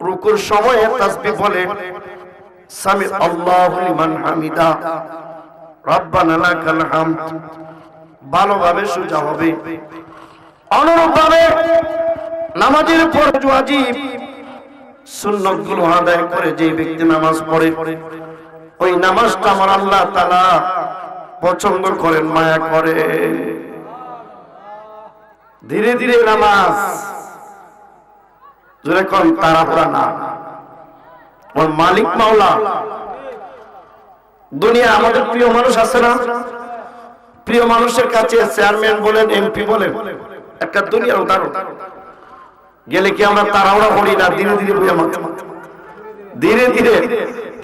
রুকুর সময় তাসবিহ বলে সামি আল্লাহু লিমান হামিদা রব্বানা লাকাল হামদ, ভালোভাবে সোজা হবে। অনুরূপভাবে নামাজের পর ওয়াজিব সুন্নতগুলো আদায় করে যে ব্যক্তি নামাজ পড়ে, ওই নামাজটা আমার আল্লাহ তাআলা পছন্দ করেন, মায়া করে। ধীরে ধীরে নামাজ, যেরকম তাড়াহুড়া না। ওর মালিক মাওলা দুনিয়া, আমাদের প্রিয় মানুষ আছে না, প্রিয় মানুষের কাছে চেয়ারম্যান বলেন, এমপি বলেন, একটা দুনিয়ার উদাহরণ। গেলে কি আমরা তাড়াহুড়া করি না? ধীরে ধীরে বই আমার ধীরে ধীরে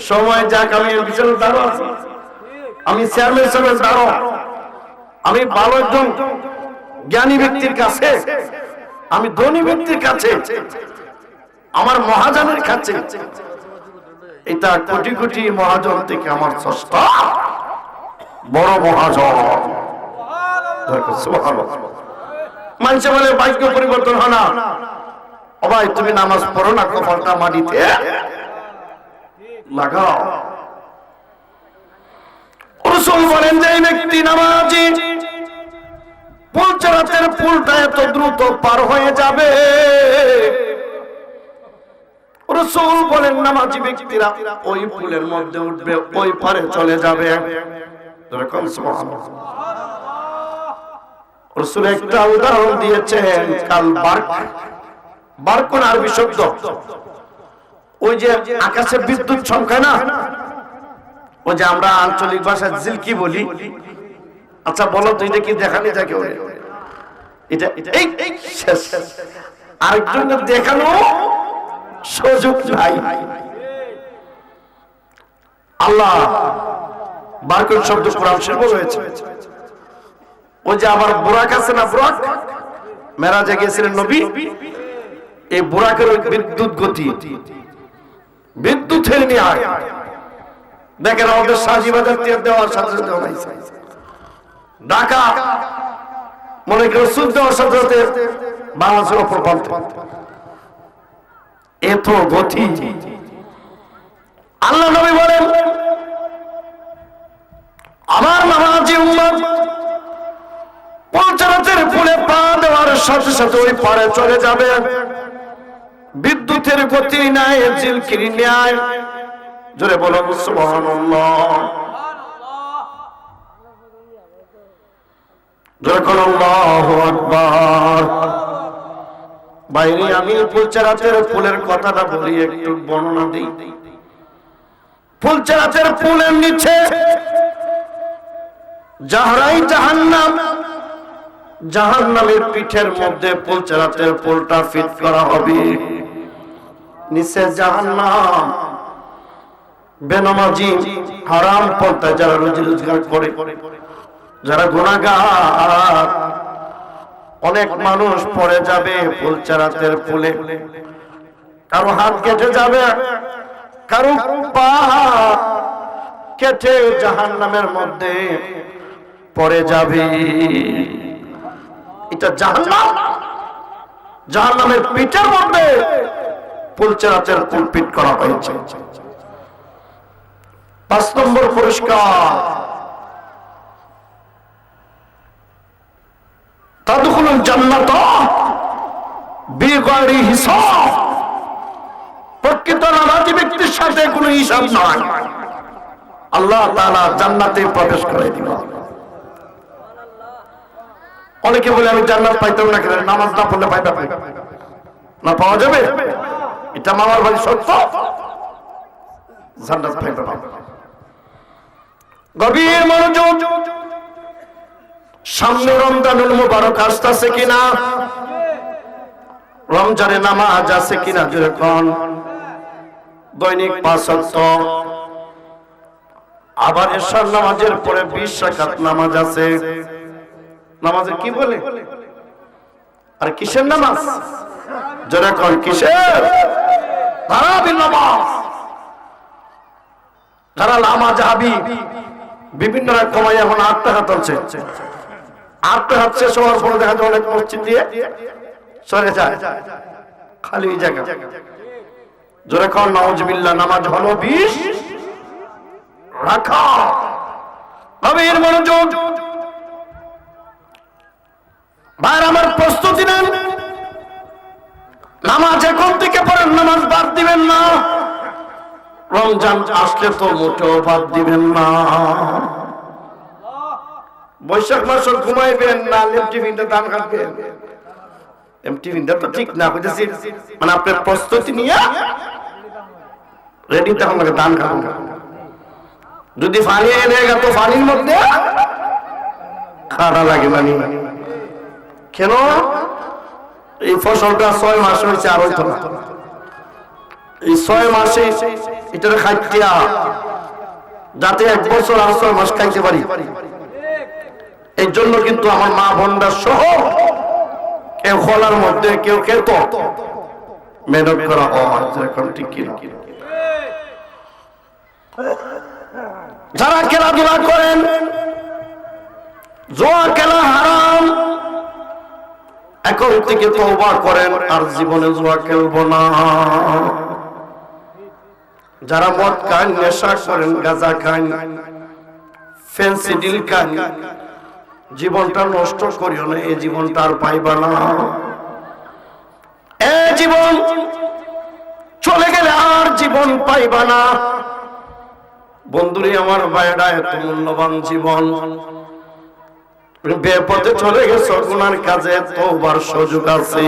সময় যাক। আমি এমপি সাহেবের দাঁড়ো আছি, আমি চেয়ারম্যান সাহেবের দাঁড়ো, আমি ভালো একজন জ্ঞানী ব্যক্তির কাছে, আমি ধনী ব্যক্তির কাছে, আমার মহাজনের কাছে, এটা কোটি কোটি মহাজন থেকে আমার ষষ্ঠ বড় মহাজন। মানুষে বলে ভাগ্য পরিবর্তন হয় না। ও ভাই, তুমি নামাজ পড়ো না, কপালটা মাটিতে লাগাও। রাসূল বলেন যে ব্যক্তি নামাজি পুলচরাতের পুলটা এত দ্রুত পার হয়ে যাবে, রাসূল বলেন নামাজি ব্যক্তিরা ওই পুলের মধ্যে উঠবে, ওই পারে চলে যাবে। এরকম সুবহানাল্লাহ। রাসূল একটা উদাহরণ দিয়েছেন, কাল বার্ক। বার্ক কোন আরবি শব্দ, ওই যে আকাশে বিদ্যুৎ চমকায় না, ওই যে আমরা আঞ্চলিক ভাষায় ঝিলকি বলি। আচ্ছা বলো তো, এটা কি দেখানি থাকে? এটা এই শেষ, আরেকজনের দেখানো সুযোগ নাই। আল্লাহ বারকত শব্দ কোরআন শরীফে রয়েছে। ওই যে আবার বুরাক আছে না, বুরাক মেরাজে গিয়েছিলেন নবী, এই বুরাকের ওই বিদ্যুৎ গতি, বিদ্যুতের নিয়ে দেখেন আমাদের সাজিবাজার তীর দেওয়ার সাথে সাথে ঢাকা মনে করেন সুদ দেওয়ার সাথে সাথে বাংলাদেশের ওপর পাল্টে এত গতি। আল্লাহ নবী বলেন আমার নামাজি উম্মত পঞ্চায়েতের পুলে পা দেওয়ার সাথে সাথে ওই পারে চলে যাবে। বিদ্যুতের গতি নাই, ঝিলকিরি ন্যায়। জোরে বলো সুবহানাল্লাহ, জোরে বলো আল্লাহু আকবার। বাইরে আমি ফুলচরাতের ফুলের কথাটা বলি, একটু বর্ণনা দিই। ফুলচরাতের ফুলের নিচে জাহরাই জাহান্নাম, জাহান্নামের পিঠের মধ্যে ফুলচরাতের ফুলটা ফিট করা হবে। নিচে জাহান্নাম, বেনামাজি হারাম পন্থায় যারা রুজি রোজগার করে, যারা গুনাহগার, অনেক মানুষ পড়ে যাবে ফুলচরাতের ফুলে। কারো হাত কেটে যাবে, কারো পা কেটে জাহান্নামের মধ্যে পড়ে যাবে। এটা জাহান্নাম, জাহান্নামের পিঠের মধ্যে ফুলচরাতের ফুল ফিট করা হয়েছে। 5 নম্বর পুরস্কার, তাদখুলুল জান্নাত বিগাইরি হিসাব। প্রকৃত নামাজি ব্যক্তির সাথে কোনো হিসাব নাই, আল্লাহ তাআলা জান্নাতে প্রবেশ করে দিবেন। অনেকে বলে আমি জান্নাত পাইতাম না, কেন? নামাজ না পড়লে পাইবা না, পাওয়া যাবে? এটা মামার বাড়ি সত্য, জান্নাত পাইবা না। গভীর মনোযোগ, সামনে রমজানুল মুবারক আসতেছে কিনা, রমজানে নামাজ আছে কিনা, যেরকম দৈনিক 5 ওয়াক্ত, আবার এশার নামাজের পরে 20 রাকাত নামাজ আছে। নামাজে কি বলে? আর কিসের নামাজ? যেরকম কিসের? তারাবির নামাজ। যারা লামা জাহাবি বিভিন্ন রকম এখন 8 টাকা চলছে, 8 টাকা শেষ হওয়ার পরে দেখা যায় অনেক মসজিদ দিয়ে সরে যায়, খালি জায়গা। জোরে কর নাউজুবিল্লাহ। নামাজ হলো বিষ রাখা। গভীর মনোযোগ। ভাইরা আমার, প্রস্তুতি নেন। নামাজ এখন থেকে পড়েন, নামাজ বাদ দিবেন না। রমজান আসলে তো মোটেও বাদ দিবেন না। বৈশাখ মাস ঘুমাইবেন না, টিফিনটা দান খাবেন। টিফিনটা তো ঠিক না বুঝেছি, মানে আপনার প্রস্তুতি নিয়ে রেডি তখন দান খাবেন। যদি পানি এনে গেত পানির মধ্যে খাড়া লাগে মানে কেন? এই ফসলটা 6 মাস হয়েছে, আর হইতো না। এই 6 মাসে এটার খাইয়া যাতে 1 বছর আর 6 মাস খাইতে পারি, এই জন্য কিন্তু আমার মা বোনরা সহ কেউ খোলার মধ্যে কেউ খেত মেহনত করা হয়। এখন ঠিক কিনা? যারা খেলাধুলা করেন, জুয়া খেলা হারাম, এখন থেকে তওবা করেন, আর জীবনে জুয়া খেলবো না। যারা মদ খান, নেশা করেন, গাঁজা খান, ফেন্সিডিল খান, জীবনটা নষ্ট করিও না। এই জীবনটা আর পাইবা না। এই জীবন চলে গেলে আর জীবন পাইবা না। বন্ধুরে আমার ভাইরা, এত মূল্যবান জীবন বেপথে চলে গেছে, গুনার কাজে তওবার সুযোগ আছে।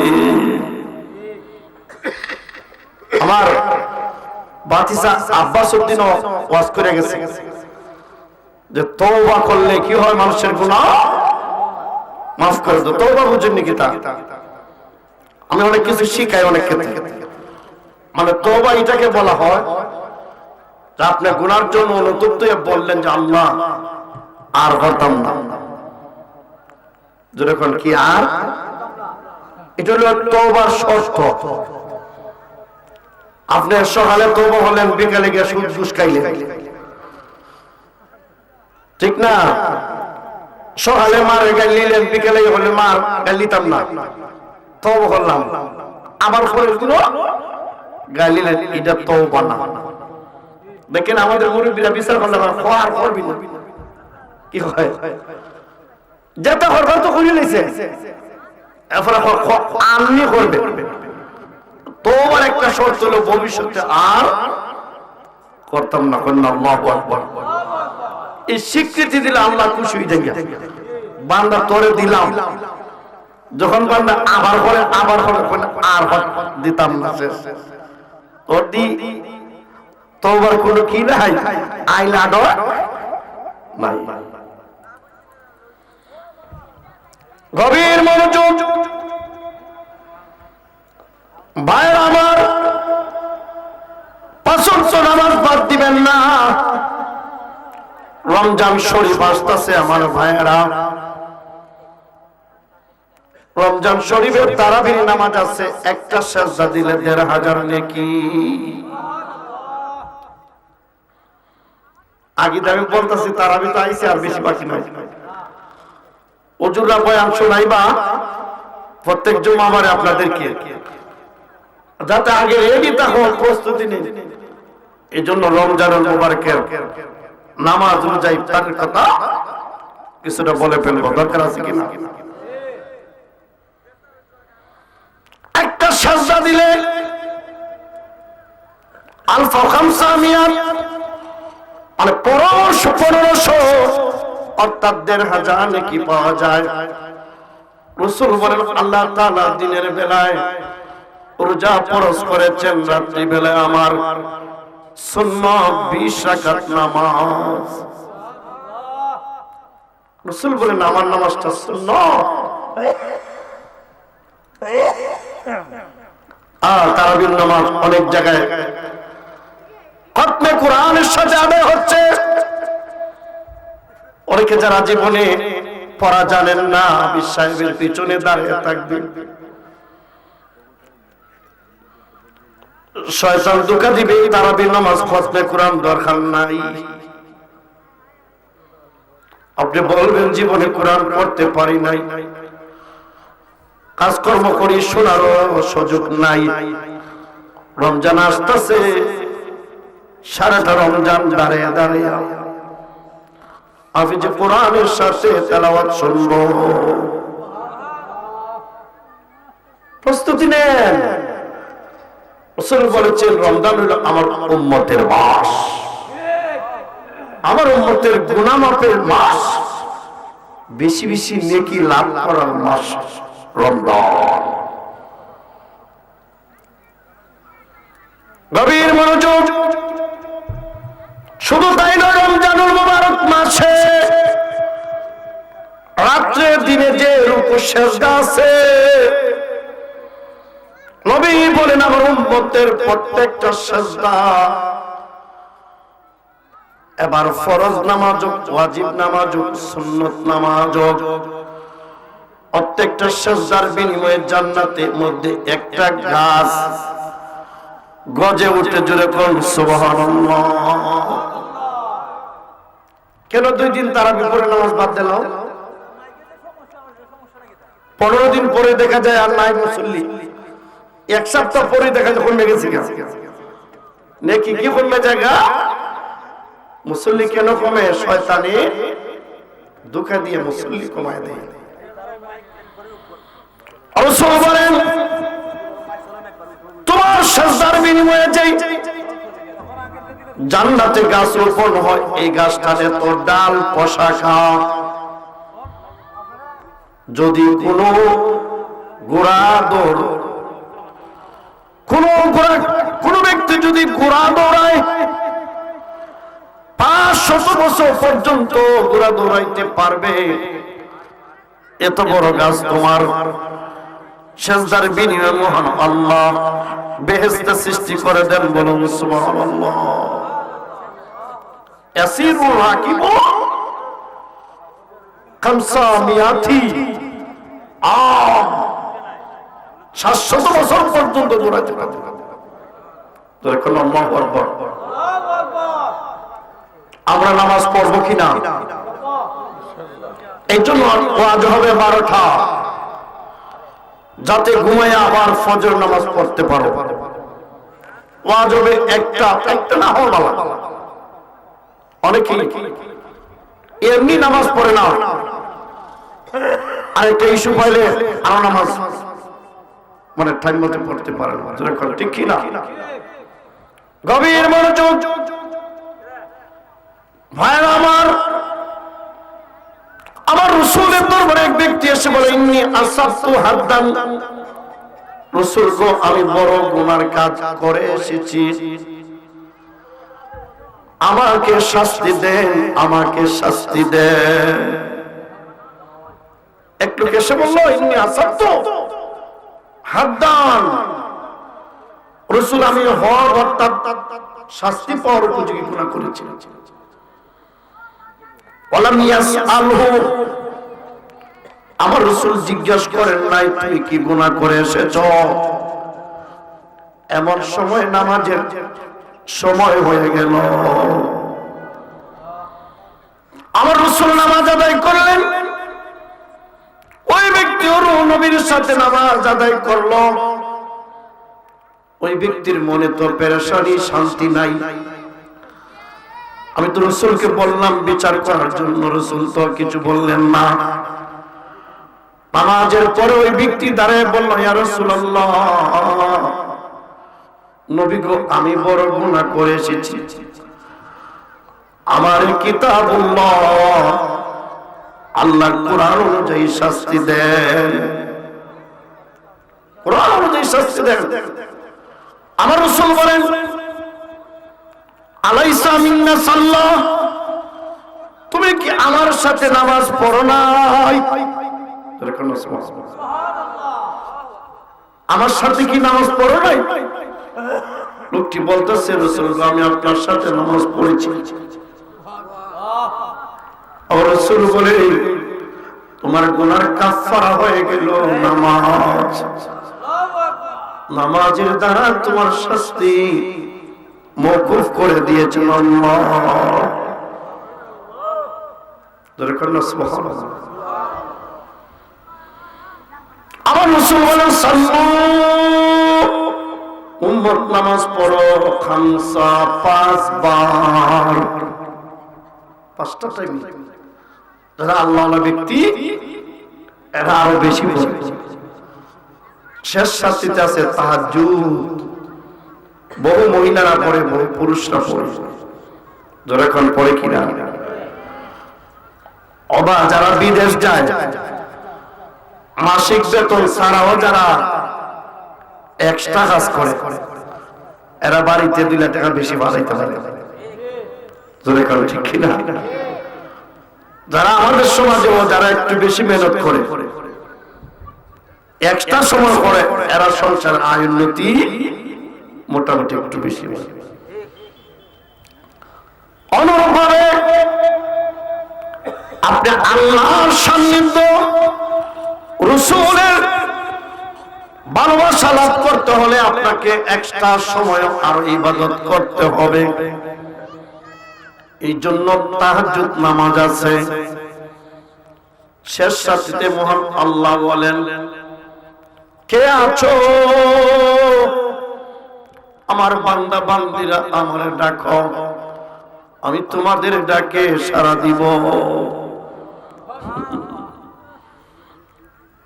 আমার বাতিজা আব্বাস উদ্দিন ওয়াজ করে গেছে যে তওবা করলে কি হয়, মানুষের গুনাহ মাফ করে দাও। তওবা বুঝেন নাকি? তা আমি অনেক কিছু শিখাই অনেক ক্ষেত্রে। মানে তওবা এটাকে বলা হয় যে আপনি গুনার জন্য অনুতপ্ত হয়ে বললেন যে আল্লাহ আর করতাম না। যখন কি আর, এটা হলো তওবার শর্ত। আপনি সকালে তওবা হলেন, বিকালে গিয়ে সুদ ঘুষ খাইলেন, ঠিক না? সকালে মার গাল নিলেন, বিকালে হলে মার গাল নিতাম না, তওবা করলাম। আবার পরের দিন গাল নিলেন, এটা তওবা না। দেখেন আমাদের মুরব্বীরা বিচার করলে আর করবি না, কি হয়? যেটা করবার তো করে নিয়েছে, এরপরে আমনি করবে। তওবার একটা শর্ত হলো ভবিষ্যতে আর করতাম না। আল্লাহু আকবার। এই স্বীকৃতি দিলে আল্লাহ খুশি হয়ে যাবে। বান্দা তোরে দিলাম, যখন বান্দা আবার করে আর দিতাম না, তোর দি তওবার কোনো কি নাই, আইলা ডর নাই। গভীর মনোযোগ। ভাইরা আমার, 5 ওয়াক্ত নামাজ বাদ দিবেন না। রমজান শরীফ আসতেছে আমার ভাইয়েরা। রমজান শরীফের তারাবির নামাজ আছে, একটা সেজদা দিলে 1500 নেকি। আগে আমি বলতেছি তারাবি তো আইছে, আর বেশি বাকি নাই। হুজুররা বয়ান শোনাইবা প্রত্যেক জুমাবারে আপনাদেরকে, যাতে আগে রেডি থাকো, প্রস্তুতি নিন। এই জন্য রমজানুল মুবারকের নামাজ অনুযায়ী তার কথা কিছুটা বলে ফেলবো, দরকার আছে কিনা? একটা সাজদা দিলে আলফা খামসা মিয়াত, মানে 1500 অর্থাৎ 1500 নেকি পাওয়া যায়। রাসূল বলেন আল্লাহ তাআলা দিনের বেলায় রোজা ফরজ করেছেন, রাত্রি বেলায় আমার সুন্নাত 20 রাকাত নামাজ। রাসূল বলেন আমার নামাজটা সুন্নাত। তারাবির নামাজ অনেক জায়গায় খতমে কোরআনের সাথে আদায় হচ্ছে। অনেকে যারা জীবনে পড়া জানেন না, সাহেবের পিছনে দাঁড়িয়ে থাকবেন, শয়তান ধোঁকা দিবে। তারাবির নামাজ খতমে কোরআন দরকার নাই। আপনি বলবেন জীবনে কোরআন পড়তে পারি নাই, কাজকর্ম করি, শোনারও সুযোগ নাই। রমজান আসতেছে, সারাটা রমজান দাঁড়িয়ে দাঁড়িয়ে হাফিজে কোরআনের সাথে তেলাওয়াত শুনবো। প্রস্তুতি নেন। রাসূল বলেছেন রমজান হলো আমার উম্মতের মাস, আমার উম্মতের গুনাহ মাফের মাস, বেশি বেশি নেকি লাভ করার মাস রমজান। গভীর মনোযোগ। শুধু তাই নয়, রমজানুল মুবারক মাসে রাত্রে দিনে যে রুকু সিজদা আছে, নবী বলেন আমার উম্মতের প্রত্যেকটা সিজদা, এবার ফরজ নামাজ হোক, ওয়াজিব নামাজ হোক, সুন্নত নামাজ হোক, প্রত্যেকটা সিজদার বিনিময়ে জান্নাতের মধ্যে একটা গাছ গজে উঠে, জোরে কোন সুবহানাল্লাহ। কেন 2 দিন তারাবি পড়ে নামাজ বাদ দিল? 15 দিন পরে দেখা যায় আর নাই মুসল্লি, 1 সপ্তাহ পরে দেখা যায় কমে গেছে। নেকি কি কমে জায়গা? মুসল্লি কেন কমে? শয়তানি ধোঁকা দিয়ে মুসল্লি কমায় দেয়। রাসূল বলেন তোমার সিজদার বিনিময়ে যেই জান্নাতে গাছ রোপণ হয়, এই গাছটাতে তো ডাল পোশাকা, যদি কোনো ব্যক্তি যদি ঘোড়া দৌড়ায় 500 বছর পর্যন্ত ঘোড়া দৌড়াইতে পারবে, এত বড় গাছ তোমার সিজদার বিনিময়ে মহান আল্লাহ বেহেশতে সৃষ্টি করে দেন। বলুন সুবহানাল্লাহ। ইয়াসিরু রাকিবু 700 বছর পর্যন্ত দৌড়াইতে পারবে। আল্লাহু আকবার। আমরা নামাজ পড়বো কিনা? এই জন্য ওয়াজ হবে 12টা, যাতে ঘুমায় আবার ফজর নামাজ পড়তে পারো। ওয়াজ হবে একটা না হওয়া ভালো। অনেকেই এমনি নামাজ পড়ে না, আরেকটা ইস্যু পাইলে আরো নামাজ মানে টাইম মতো পড়তে পারে না। ঠিক কি না? গভীর মনোযোগ। ভাইরা আমার রাসূলের দরবারে এক ব্যক্তি এসে বলে ইন্নী আসাবতু হাদ্দান, রাসূল গো আমি বড় গুনার কাজ করে এসেছি, আমাকে শাস্তি দেন, আমাকে শাস্তি দেন। একটু এসে বলল ইন্নী আসাবতু হাদ্দান, রাসূল আমি হর অর্থাৎ শাস্তি পাওয়ার উপযোগী গুনাহ করেছি। ওয়ালাম ইয়াসআলহু, আমার রাসূল জিজ্ঞাসা করেন নাই তুমি কি গুনাহ করে এসেছো। এমন সময় নামাজের সময় হয়ে গেল, আমার রাসূল নামাজ আদায় করলেন। ওই ব্যক্তি ওর নবীর সাথে নামাজ আদায় করলো। ওই ব্যক্তির মনে তো পেরেশানি, শান্তি নাই। আমি তো রাসূলকে বললাম বিচার করার জন্য, রাসূল তো কিছু বললেন না। নামাজের পরে ওই ব্যক্তি দাঁড়ায় বলল ইয়া রাসূলুল্লাহ, নবী গো আমি বড় গুনাহ করে এসেছি, আমার কিতাবুল্লাহ আল্লাহর কোরআন অনুযায়ী শাস্তি দেন, কোরআন অনুযায়ী শাস্তি দেন। আমার রাসূল বলেন আলাইসা মিন্না সাল্লাহ, তুমি কি আমার সাথে নামাজ পড়ো নাই? আমার সাথে কি নামাজ পড়ো নাই? লোকটি বলতেছে রাসূল আমি আপনার সাথে নামাজ পড়েছি। রাসূল বলে তোমার গুনার কাফারা হয়ে গেল নামাজ, নামাজের দ্বারা তোমার শাস্তি মওকুফ করে দিয়েছেন আল্লাহ। দরকার না সুবহানাল্লাহ। আমার রাসূল বলেন সাল্লু উম্মত নামাজ পড়ো খামসা 5 বার, 5টা টাইম। যারা আল্লাহওয়ালা ব্যক্তি এরা আরো বেশি পড়ে। শেষ শাস্তিতে আছে তাহাজ্জুদ, বহু মহিলারা পড়ে, বহু পুরুষরা পড়ে। যখন পড়ে কিনা অবা যারা বিদেশ যায় মাসিক বেতন ছাড়াও যারা এক্সট্রা কাজ করে এরা বাড়িতে 2 লাখ টাকা বেশি বাড়াইতে পারে। যখন ঠিক কিনা যারা আমাদের সমাজে যারা একটু বেশি মেহনত করে এক্সট্রা সময় করে এরা সংসার আয় উন্নতি মোটামুটি একটু বেশি। অনুরূপভাবে আপনি আল্লাহর সান্নিধ্য রাসূলের ভালোবাসা লাভ করতে হলে আপনাকে এক্সট্রা সময় আর ইবাদত করতে হবে। এই জন্য তাহাজ্জুদ নামাজ আছে। শেষ রাতে মহান আল্লাহ বলেন, কে আছো আমার বান্দা বান্দিরা আমারে ডাকো, আমি তোমাদের ডাকে সাড়া দিব।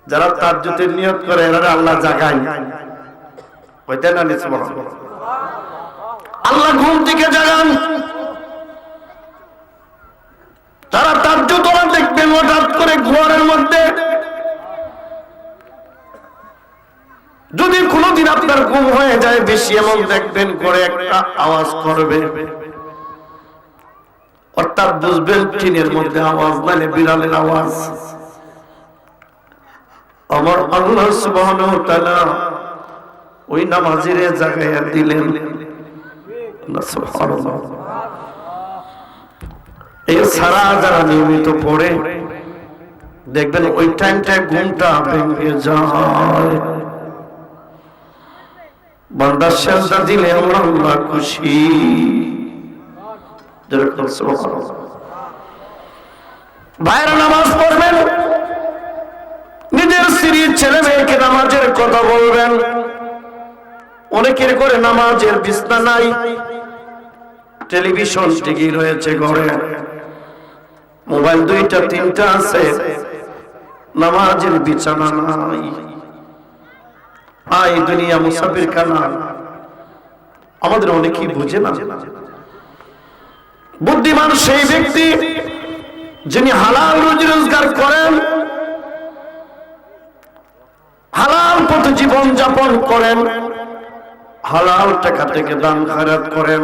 যারা তাহাজ্জুদের নিয়ত করে এরা আল্লাহ জাগায়, কইতে না নিছে আল্লাহ ঘুম থেকে জাগান। যারা তাহাজ্জুদ ওরা দেখবেন হঠাৎ করে ঘরের মধ্যে যদি কোনদিন আপনার ঘুম হয়ে যায় বেশি, এমন দেখবেন করে একটা আওয়াজ করবে, অর্থাৎ বুঝবেন টিনের মধ্যে আওয়াজ মানে বিড়ালের আওয়াজ। আমার আল্লাহ সুবহানাহু ওয়া তাআলা ওই নামাজিরে জাগাইয়া দিলেন। সুবহানাল্লাহ। এই সারা যারা নিয়মিত পড়ে দেখবেন ওই টাইমটায় ঘুমটা ভেঙে যায়। বান্দা সেজদা দিলে আল্লাহ খুশি। ভাইরা নামাজ পড়বেন, নিজের স্ত্রী ছেলে মেয়েকে নামাজের কথা বলবেন। অনেকের করে নামাজের বিছনা নাই, টেলিভিশন টিভি রয়েছে ঘরে, মোবাইল 2টা 3টা আছে, নামাজের বিছানা নাই। এই দুনিয়া মুসাফির খানা। আমাদের অনেকেই বুঝে না। বুদ্ধিমান সেই ব্যক্তি যিনি হালাল রুজি রোজগার করেন, হালাল পথে জীবন যাপন করেন, হালাল টাকা থেকে দান খয়রাত করেন,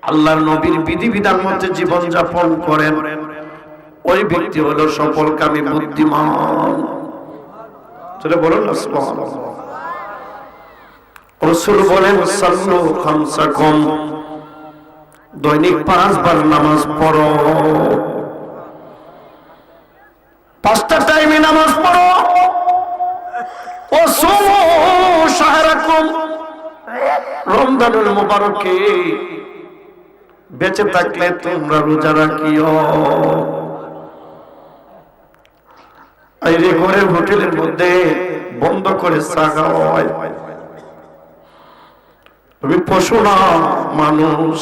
আল্লাহর নবীর বিধিবিধান মতে জীবন যাপন করেন, ওই ব্যক্তি হলো সফলকামী বুদ্ধিমান। সেটা বলুন না সুবহানাল্লাহ। রাসূল বলেন সাল্লু খামসাকুম, দৈনিক 5 বার নামাজ পড়ো, 5টা টাইমে নামাজ পড়ো। ও সুমু শাহরাকুম, রমজানুল মুবারকে বেঁচে থাকলে তোমরা রোজা রাখিও। এই যে ঘরের হোটেলের মধ্যে বন্ধ করে চা খাওয়া হয়। তুমি পশু না মানুষ।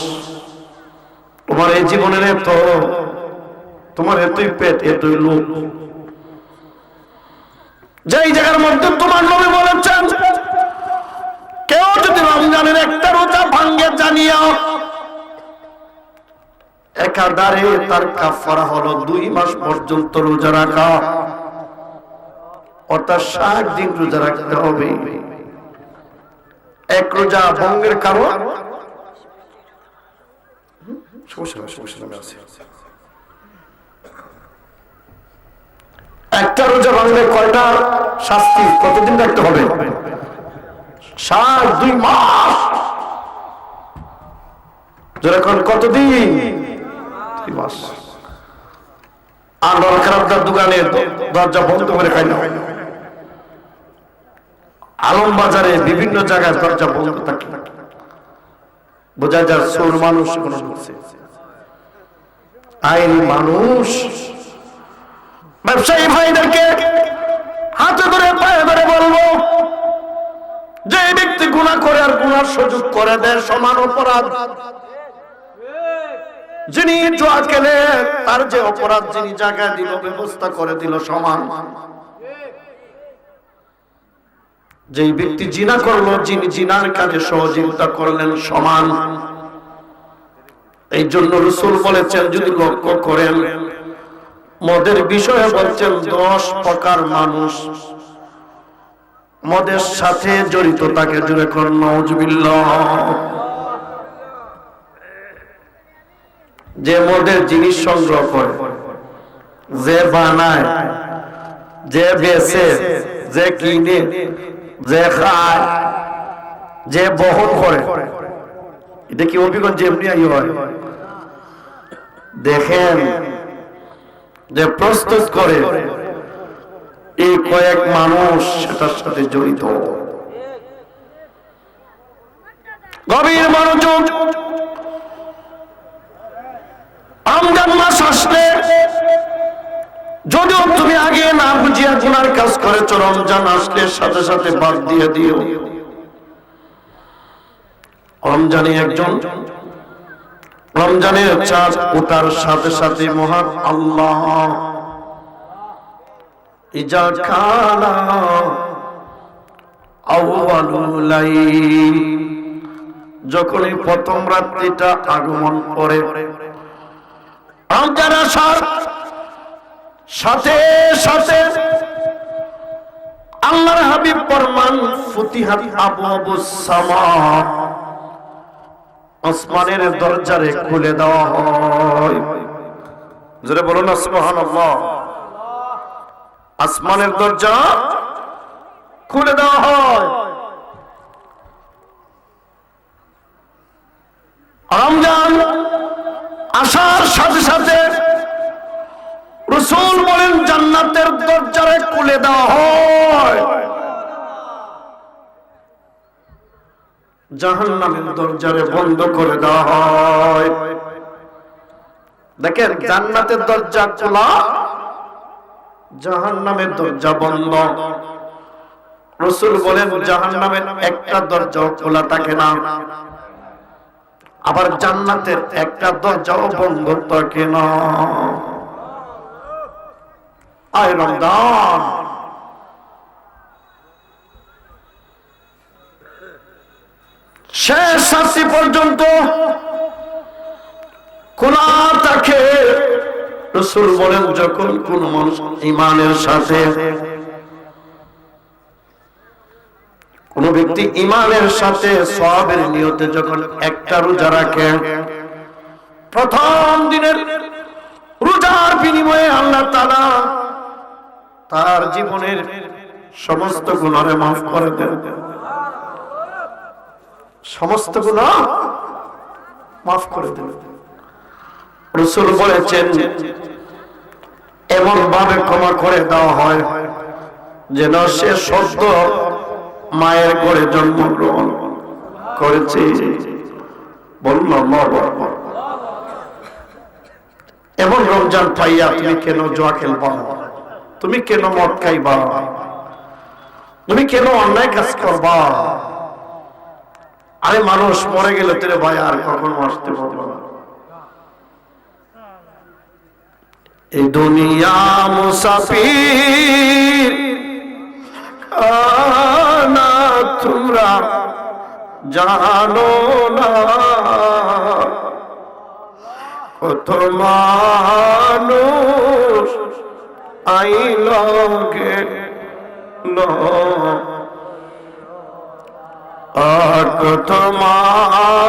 তোমার এই জীবনের তোমার এতই পেট এতই লোক। যেই জায়গার মধ্যে তোমার নবী বলেছেন কেউ যদি রমজানের একটা রোজা ভাঙ্গে জানিয়া একাধারে তার কাফারা হলো 2 মাস পর্যন্ত রোজা রাখা, অর্থাৎ 60 দিন রোজা রাখতে হবে। এক রোজা ভঙ্গের কারণ একটা রোজা ভাঙলে কয়টা শাস্তি, কতদিন রাখতে হবে? 2 মাস। যেরকম কতদিন? 2 মাস। আর খারাপদার দোকানে দরজা বন্ধ করে খাই না, আলম বাজারে বিভিন্ন জায়গায় দরজা বন্ধ থাকে, বোঝা যায় চোর মানুষ আইনি মানুষ। ব্যবসায়ী ভাইদেরকে হাতে ধরে পায়ে ধরে বলবো, যে ব্যক্তি গুনাহ করে আর গুনার সুযোগ করে দেয় সমান অপরাধ। যিনি জুয়া খেলে তার যে অপরাধ যিনি জায়গায় দিল, ব্যবস্থা করে দিল, সমান। যেই ব্যক্তি জিনা করলো, যিনি জিনার কাজে সহযোগিতা করলেন, সমান। এই জন্য রাসূল বলেছেন, যদি লক্ষ্য করেন মদের বিষয়ে বলছেন 10 প্রকার মানুষ মদের সাথে জড়িত থাকে। জোরে কোন নাউজুবিল্লাহ। যে মদের জিনিস সংগ্রহ করে, যে বানায়, যে বেচে, যে কিনে, যে খায়, যে বহন করে, এটা কি অভিজ্ঞতা যেমনি হয়? দেখেন যে প্রস্তুত করে, এই কয়েক মানুষ সেটার সাথে জড়িত। গভীর মনোযোগ। রমজান মাস আসলে যদিও তুমি আগে না বুঝিয়া গুনার কাজ করেছ, রমজান আসলে সাথে সাথে বাদ দিয়ে দিও। রমজানে একজন, রমজানের চাঁদ ওঠার সাথে সাথে মহান আল্লাহ ইজা খানা আউয়ালুল লাইল, যখনই প্রথম রাত্রিটা আগমন করে, রমজান আসার সাথে সাথে আল্লাহর হাবিব ফরমান, ফুতিহাত আবওয়াবুস সামা, আসমানের দরজারে খুলে দেওয়া হয়। জোরে বলুন না সুবহানাল্লাহ। আসমানের দরজা খুলে দেওয়া হয়। রমজান আসার সাথে সাথে রাসূল বলেন, জান্নাতের দরজারে খুলে দেওয়া হয়, জাহান্নামের দরজারে বন্ধ করে দেওয়া হয়। দেখেন, জান্নাতের দরজা খোলা, জাহান্নামের দরজা বন্ধ। রাসূল বলেন, জাহান্নামের একটা দরজাও খোলা থাকে না, আবার জান্নাতের একটা দরজাও বন্ধ থাকে না। আয় রমজান, শেষ রাত্রি পর্যন্ত খোলা থাকে। রাসূল বলেন, যখন কোন মানুষ ঈমানের সাথে, কোন ব্যক্তি ঈমানের সাথে সওয়াবের নিয়তে যখন একটা রোজা রাখে, প্রথম দিনের রোজার বিনিময়ে আল্লাহ তাআলা তার জীবনের সমস্ত গুনাহ মাফ করে দেন। সমস্ত গুনাহ মাফ করে দেন। রাসূল বলেছেন, এমন ভাবে ক্ষমা করে দেওয়া হয় যেন সে সদ্য মায়ের ঘরে জন্মগ্রহণ করেছে। বলুন আল্লাহু আকবার। এমন রমজান পাইয়া তুমি কেন জুয়া খেলবা? তুমি কেন মদ খাইবা? তুমি কেন অন্যায় কাজ করবা? আরে মানুষ মরে গেলে তোরে ভাই আর কখনো আসতে পারবে না। এই দুনিয়া মুসাফির না, তোমরা জানো না কত মানুষ আইল গেল, কত মানুষ